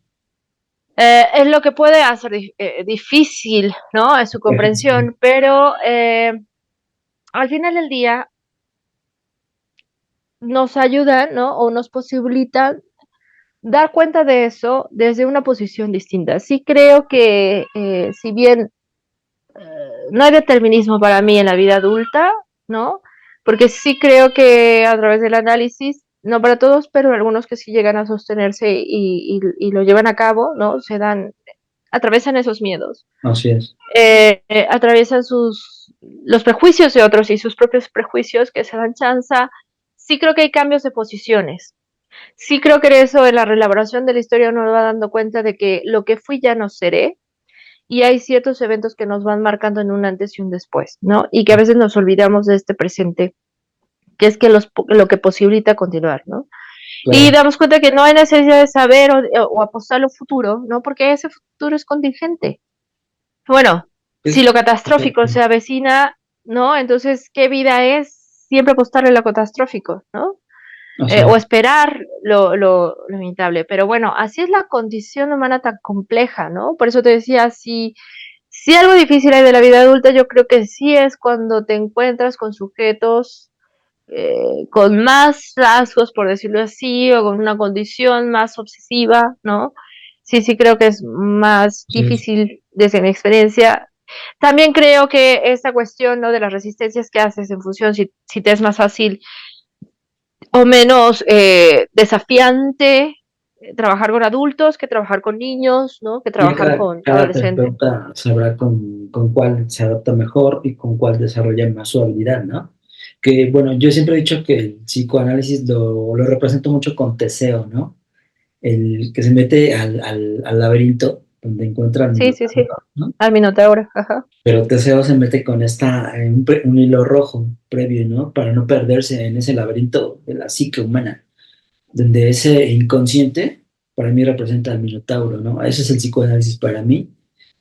es lo que puede hacer difícil, ¿no? Es su Perfecto. comprensión, pero al final del día nos ayudan, ¿no? O nos posibilitan dar cuenta de eso desde una posición distinta. Sí creo que si bien no hay determinismo para mí en la vida adulta, ¿no? Porque sí creo que a través del análisis, no para todos, pero algunos que sí llegan a sostenerse y lo llevan a cabo, ¿no? Atraviesan esos miedos, Así es. atraviesan los prejuicios de otros y sus propios prejuicios que se dan chance. Sí creo que hay cambios de posiciones. Sí creo que eso en la reelaboración de la historia uno va dando cuenta de que lo que fui ya no seré y hay ciertos eventos que nos van marcando en un antes y un después, ¿no? Y que a veces nos olvidamos de este presente, que es que lo que posibilita continuar, ¿no? Y Claro. damos cuenta que no hay necesidad de saber o apostar a lo futuro, ¿no? Porque ese futuro es contingente. Bueno, si Es, lo catastrófico se avecina, ¿no? Entonces, ¿qué vida es? Siempre apostarle a lo catastrófico, ¿no? así O es. esperar lo inevitable. Pero bueno, así es la condición humana tan compleja, ¿no? Por eso te decía, si Si algo difícil hay de la vida adulta, yo creo que sí es cuando te encuentras con sujetos con más rasgos, por decirlo así, o con una condición más obsesiva, ¿no? Sí, sí creo que es más Entonces, difícil desde mi experiencia. También creo que esta cuestión, ¿no? De las resistencias que haces en función si te es más fácil o menos desafiante trabajar con adultos que trabajar con niños, ¿no? Que ya trabajar con cada adolescentes. terapeuta sabrá con cuál se adapta mejor y con cuál desarrolla más su habilidad, ¿no? Que bueno, yo siempre he dicho que el psicoanálisis lo represento mucho con Teseo, ¿no? El que se mete al laberinto donde encuentra el Sí, sí, sí. Minotauro, ¿no? Al Minotauro, ajá. Pero Teseo se mete con un hilo rojo previo, ¿no? Para no perderse en ese laberinto de la psique humana, donde ese inconsciente para mí representa al Minotauro, ¿no? Ese es el psicoanálisis para mí.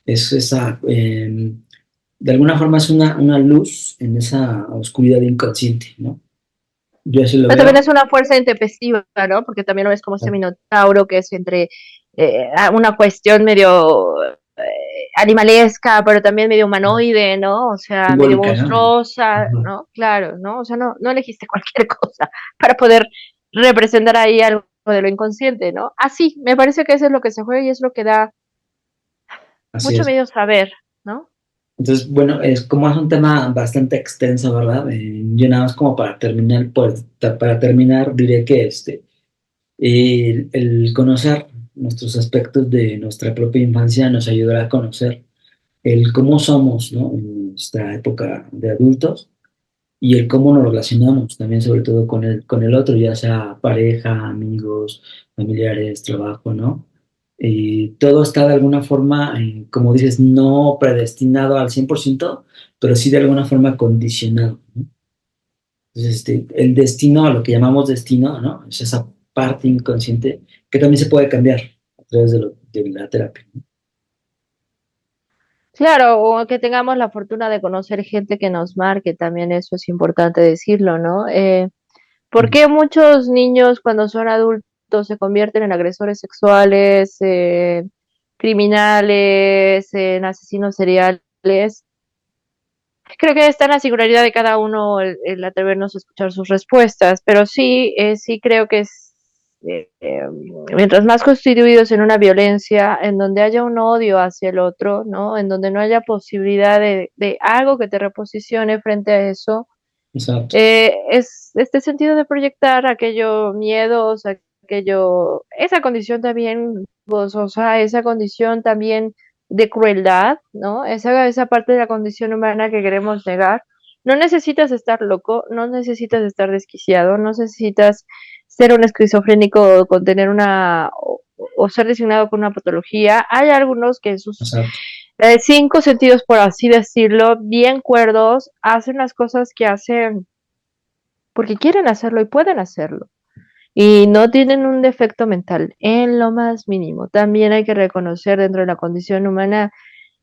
Es esa, de alguna forma es una luz en esa oscuridad inconsciente, ¿no? Yo así lo Pero también veo. es una fuerza intempestiva, ¿no? Porque también lo ves como ese minotauro que es entre una cuestión medio animalesca, pero también medio humanoide, ¿no? O sea, medio Simbólica, ¿no? monstruosa, Ajá. ¿no? Claro, ¿no? O sea, no elegiste cualquier cosa para poder representar ahí algo de lo inconsciente, ¿no? Así, me parece que eso es lo que se juega y es lo que da Así mucho es. medio saber, ¿no? Entonces, bueno, es como es un tema bastante extenso, ¿verdad? Yo nada más como para terminar, pues, para terminar, diré que el conocer nuestros aspectos de nuestra propia infancia nos ayudará a conocer el cómo somos, ¿no? En nuestra época de adultos y el cómo nos relacionamos también, sobre todo con el otro, ya sea pareja, amigos, familiares, trabajo, ¿no? Y todo está de alguna forma, como dices, no predestinado al 100%, pero sí de alguna forma condicionado, ¿no? Entonces, el destino, a lo que llamamos destino, ¿no? Es esa parte inconsciente que también se puede cambiar a través de la terapia, ¿no? Claro, o que tengamos la fortuna de conocer gente que nos marque, también eso es importante decirlo, ¿no? ¿Por qué muchos niños cuando son adultos se convierten en agresores sexuales, criminales, en asesinos seriales? Creo que está en la singularidad de cada uno el atrevernos a escuchar sus respuestas, pero sí, sí creo que es, mientras más constituidos en una violencia, en donde haya un odio hacia el otro, ¿no? En donde no haya posibilidad de algo que te reposicione frente a eso, Exacto, es este sentido de proyectar aquellos miedos, esa condición también gozosa, esa condición también de crueldad, ¿no? Esa parte de la condición humana que queremos negar. No necesitas estar loco, no necesitas estar desquiciado, no necesitas ser un esquizofrénico con tener o ser designado con una patología. Hay algunos que en sus exacto, cinco sentidos, por así decirlo, bien cuerdos, hacen las cosas que hacen porque quieren hacerlo y pueden hacerlo. Y no tienen un defecto mental en lo más mínimo. También hay que reconocer dentro de la condición humana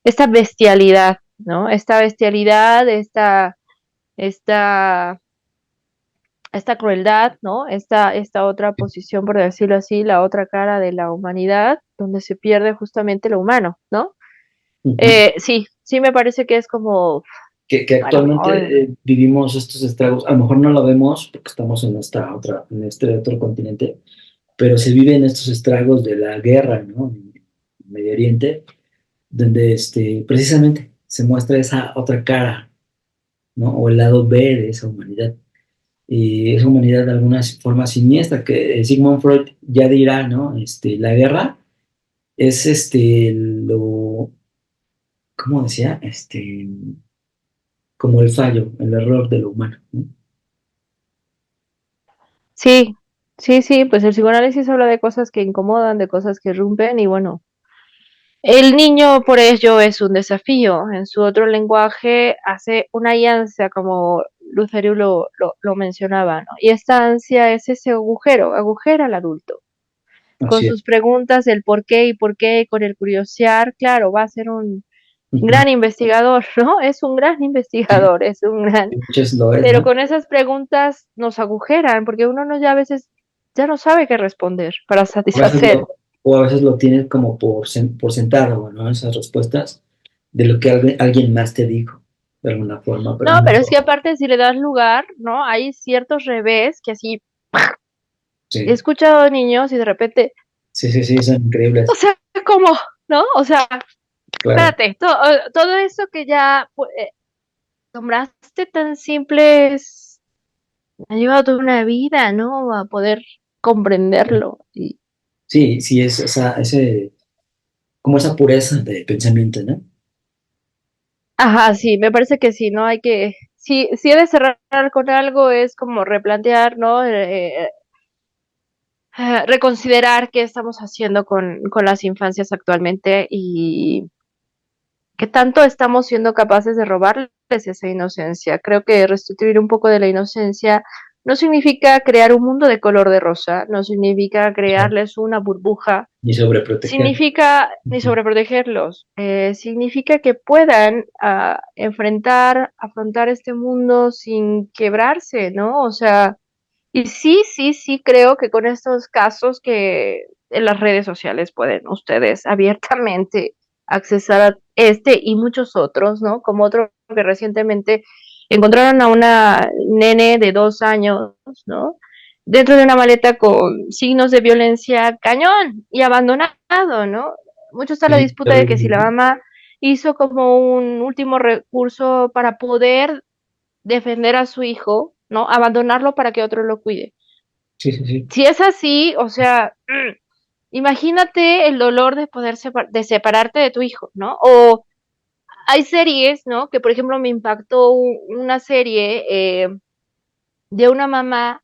esta bestialidad, ¿no? Esta bestialidad, esta, esta crueldad, ¿no? Esta otra posición, por decirlo así, la otra cara de la humanidad, donde se pierde justamente lo humano, ¿no? ujú. Sí, sí me parece que es como, Que bueno, actualmente vivimos estos estragos, a lo mejor no lo vemos porque estamos en este otro continente, pero se viven estos estragos de la guerra, ¿no? En Medio Oriente, donde precisamente se muestra esa otra cara, ¿no? O el lado B de esa humanidad. Y esa humanidad de alguna forma siniestra, que Sigmund Freud ya dirá, ¿no? La guerra es ¿cómo decía? Como el fallo, el error de lo humano, ¿no? sí, sí, sí, pues el psicoanálisis habla de cosas que incomodan, de cosas que rompen y bueno, el niño por ello es un desafío. En su otro lenguaje hace una ansia, como Lucerio lo mencionaba, ¿no? Y esta ansia es ese agujero, agujera al adulto. Con Así es. sus preguntas, el por qué, con el curiosear, claro, va a ser un Ujú. gran investigador, ¿no? Es un gran Sí, investigador, es un gran, muchas lo es, pero ¿no? con esas preguntas nos agujeran, porque uno no ya a veces ya no sabe qué responder para A veces satisfacer. o a veces lo tienes como por sentado, ¿no? Esas respuestas, de lo que alguien más te dijo, de alguna forma, pero No, no. pero es que aparte si le das lugar, ¿no? Hay ciertos revés que así he Sí, escuchado niños y de repente, sí, sí, sí, son o increíbles, sea, ¿cómo? ¿No? O sea, claro. espérate, todo eso que ya nombraste tan simples, ha llevado toda una vida, ¿no? A poder comprenderlo. Y, Sí, sí, es como esa pureza de pensamiento, ¿no? ajá, sí, me parece que sí, ¿no? Hay que, si he de cerrar con algo, es como replantear, ¿no? Reconsiderar qué estamos haciendo con las infancias actualmente y qué tanto estamos siendo capaces de robarles esa inocencia. Creo que restituir un poco de la inocencia no significa crear un mundo de color de rosa, no significa crearles una burbuja, Ni sobreproteger. significa ni Ujú. sobreprotegerlos, significa que puedan afrontar este mundo sin quebrarse, ¿no? O sea, y sí, sí, sí creo que con estos casos que en las redes sociales pueden ustedes abiertamente accesar a este y muchos otros, ¿no? Como otro que recientemente encontraron a una nene de 2 años, ¿no? Dentro de una maleta con signos de violencia cañón y abandonado, ¿no? Mucho está la Sí, disputa de que si terrible, la ¿no? mamá hizo como un último recurso para poder defender a su hijo, ¿no? Abandonarlo para que otro lo cuide. Sí, sí, sí. Si es así, o sea, imagínate el dolor de poder de separarte de tu hijo, ¿no? O hay series, ¿no? Que por ejemplo me impactó una serie de una mamá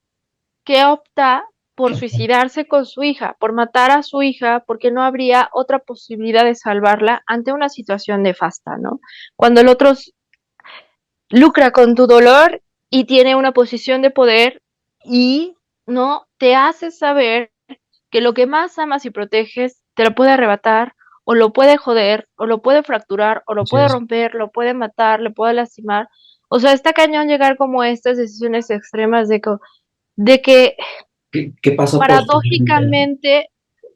que opta por suicidarse con su hija, por matar a su hija, porque no habría otra posibilidad de salvarla ante una situación nefasta, ¿no? Cuando el otro lucra con tu dolor y tiene una posición de poder y no te hace saber que lo que más amas y proteges te lo puede arrebatar o lo puede joder o lo puede fracturar o lo Así puede es. romper, lo puede matar, lo puede lastimar. O sea, está cañón llegar como a estas decisiones extremas de que ¿Qué pasó posteriormente, no? paradójicamente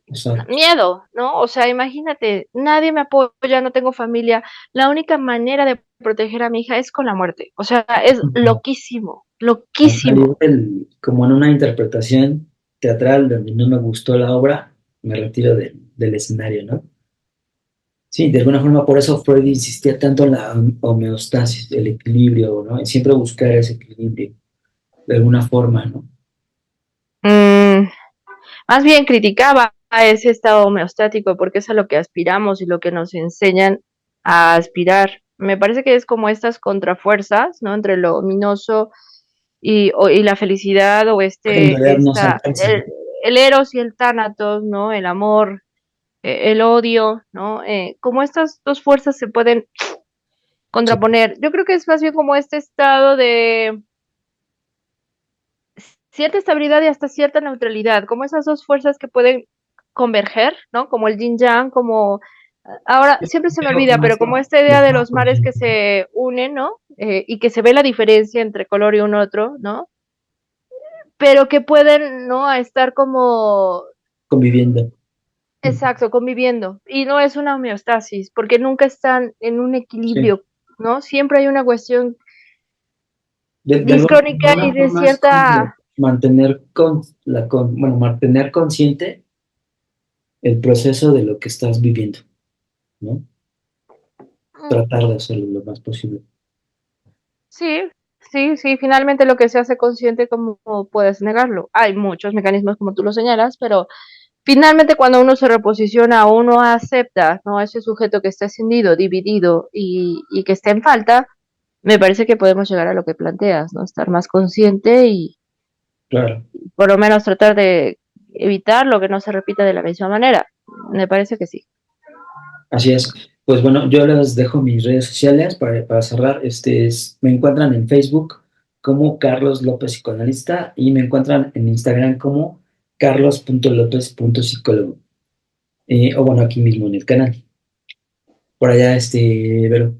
Exacto. miedo, ¿no? O sea, imagínate, nadie me apoya, no tengo familia, la única manera de proteger a mi hija es con la muerte. O sea, es Ujú. loquísimo, Hasta yo, loquísimo. como en una interpretación teatral donde no me gustó la obra, me retiro del escenario, ¿no? Sí, de alguna forma por eso Freud insistía tanto en la homeostasis, el equilibrio, ¿no? Y siempre buscar ese equilibrio, de alguna forma, ¿no? Mm, más bien criticaba a ese estado homeostático porque es a lo que aspiramos y lo que nos enseñan a aspirar. Me parece que es como estas contrafuerzas, ¿no? Entre lo ominoso y la felicidad o En realidad no se alcanza, ¿no? el eros y el tánatos, ¿no? El amor, el odio, ¿no? Como estas dos fuerzas se pueden Sí, contraponer. Yo creo que es más bien como este estado de cierta estabilidad y hasta cierta neutralidad, como esas dos fuerzas que pueden converger, ¿no? Como el yin yang, como ahora siempre se me creo olvida, pero más como esta lo idea de estamos los mares que conscientes, se unen, ¿no? Y que se ve la diferencia entre color y un otro, ¿no? Pero que pueden, ¿no? A estar como, conviviendo. Ujú. exacto, conviviendo. Y no es una homeostasis, porque nunca están en un Sí. equilibrio, ¿no? Siempre hay una cuestión De discrónica y alguna de forma es como cierta. mantener bueno, mantener consciente el proceso de lo que estás viviendo, ¿no? Tratar de hacerlo lo más posible. Sí, sí, sí, finalmente lo que se hace consciente, ¿cómo puedes negarlo? Hay muchos mecanismos como tú lo señalas, pero finalmente cuando uno se reposiciona, uno acepta, ¿no? Ese sujeto que está escindido, dividido y que está en falta, me parece que podemos llegar a lo que planteas, ¿no? Estar más consciente y Claro, por lo menos tratar de evitar lo que no se repita de la misma manera. Me parece que sí. así es. Pues bueno, yo les dejo mis redes sociales para cerrar. Me encuentran en Facebook como Carlos López Psicoanalista y me encuentran en Instagram como carlos.lopez.psicólogo. O bueno, aquí mismo en el canal. Por allá, Vero.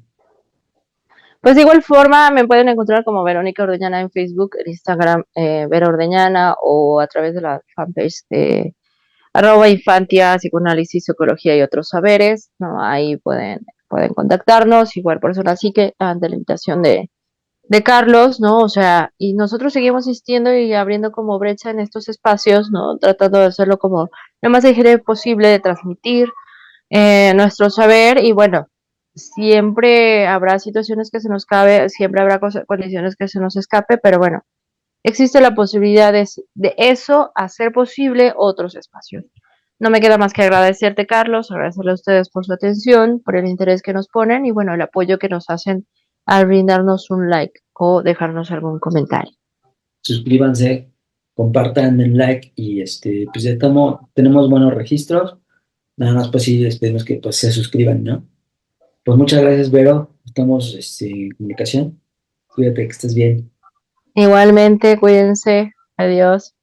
Pues de igual forma me pueden encontrar como Verónica Ordeñana en Facebook, en Instagram, Vera Ordeñana o a través de la fanpage de @infantia, psicoanálisis, psicología y otros saberes, ¿no? Ahí pueden pueden contactarnos, igual personas así que ante la invitación de Carlos, ¿no? O sea, y nosotros seguimos insistiendo y abriendo como brecha en estos espacios, ¿no? Tratando de hacerlo como lo más digerible posible, de transmitir nuestro saber y bueno, siempre habrá situaciones que se nos cabe, siempre habrá condiciones que se nos escape, pero bueno, existe la posibilidad de eso hacer posible otros espacios. No me queda más que agradecerte, Carlos, agradecerle a ustedes por su atención, por el interés que nos ponen y bueno, el apoyo que nos hacen al brindarnos un like o dejarnos algún comentario. Suscríbanse, compartan el like y pues ya tenemos buenos registros. Nada más pues sí les pedimos que pues se suscriban, ¿no? Pues muchas gracias, Vero. Estamos en comunicación. Cuídate, que estés bien. Igualmente, cuídense. Adiós.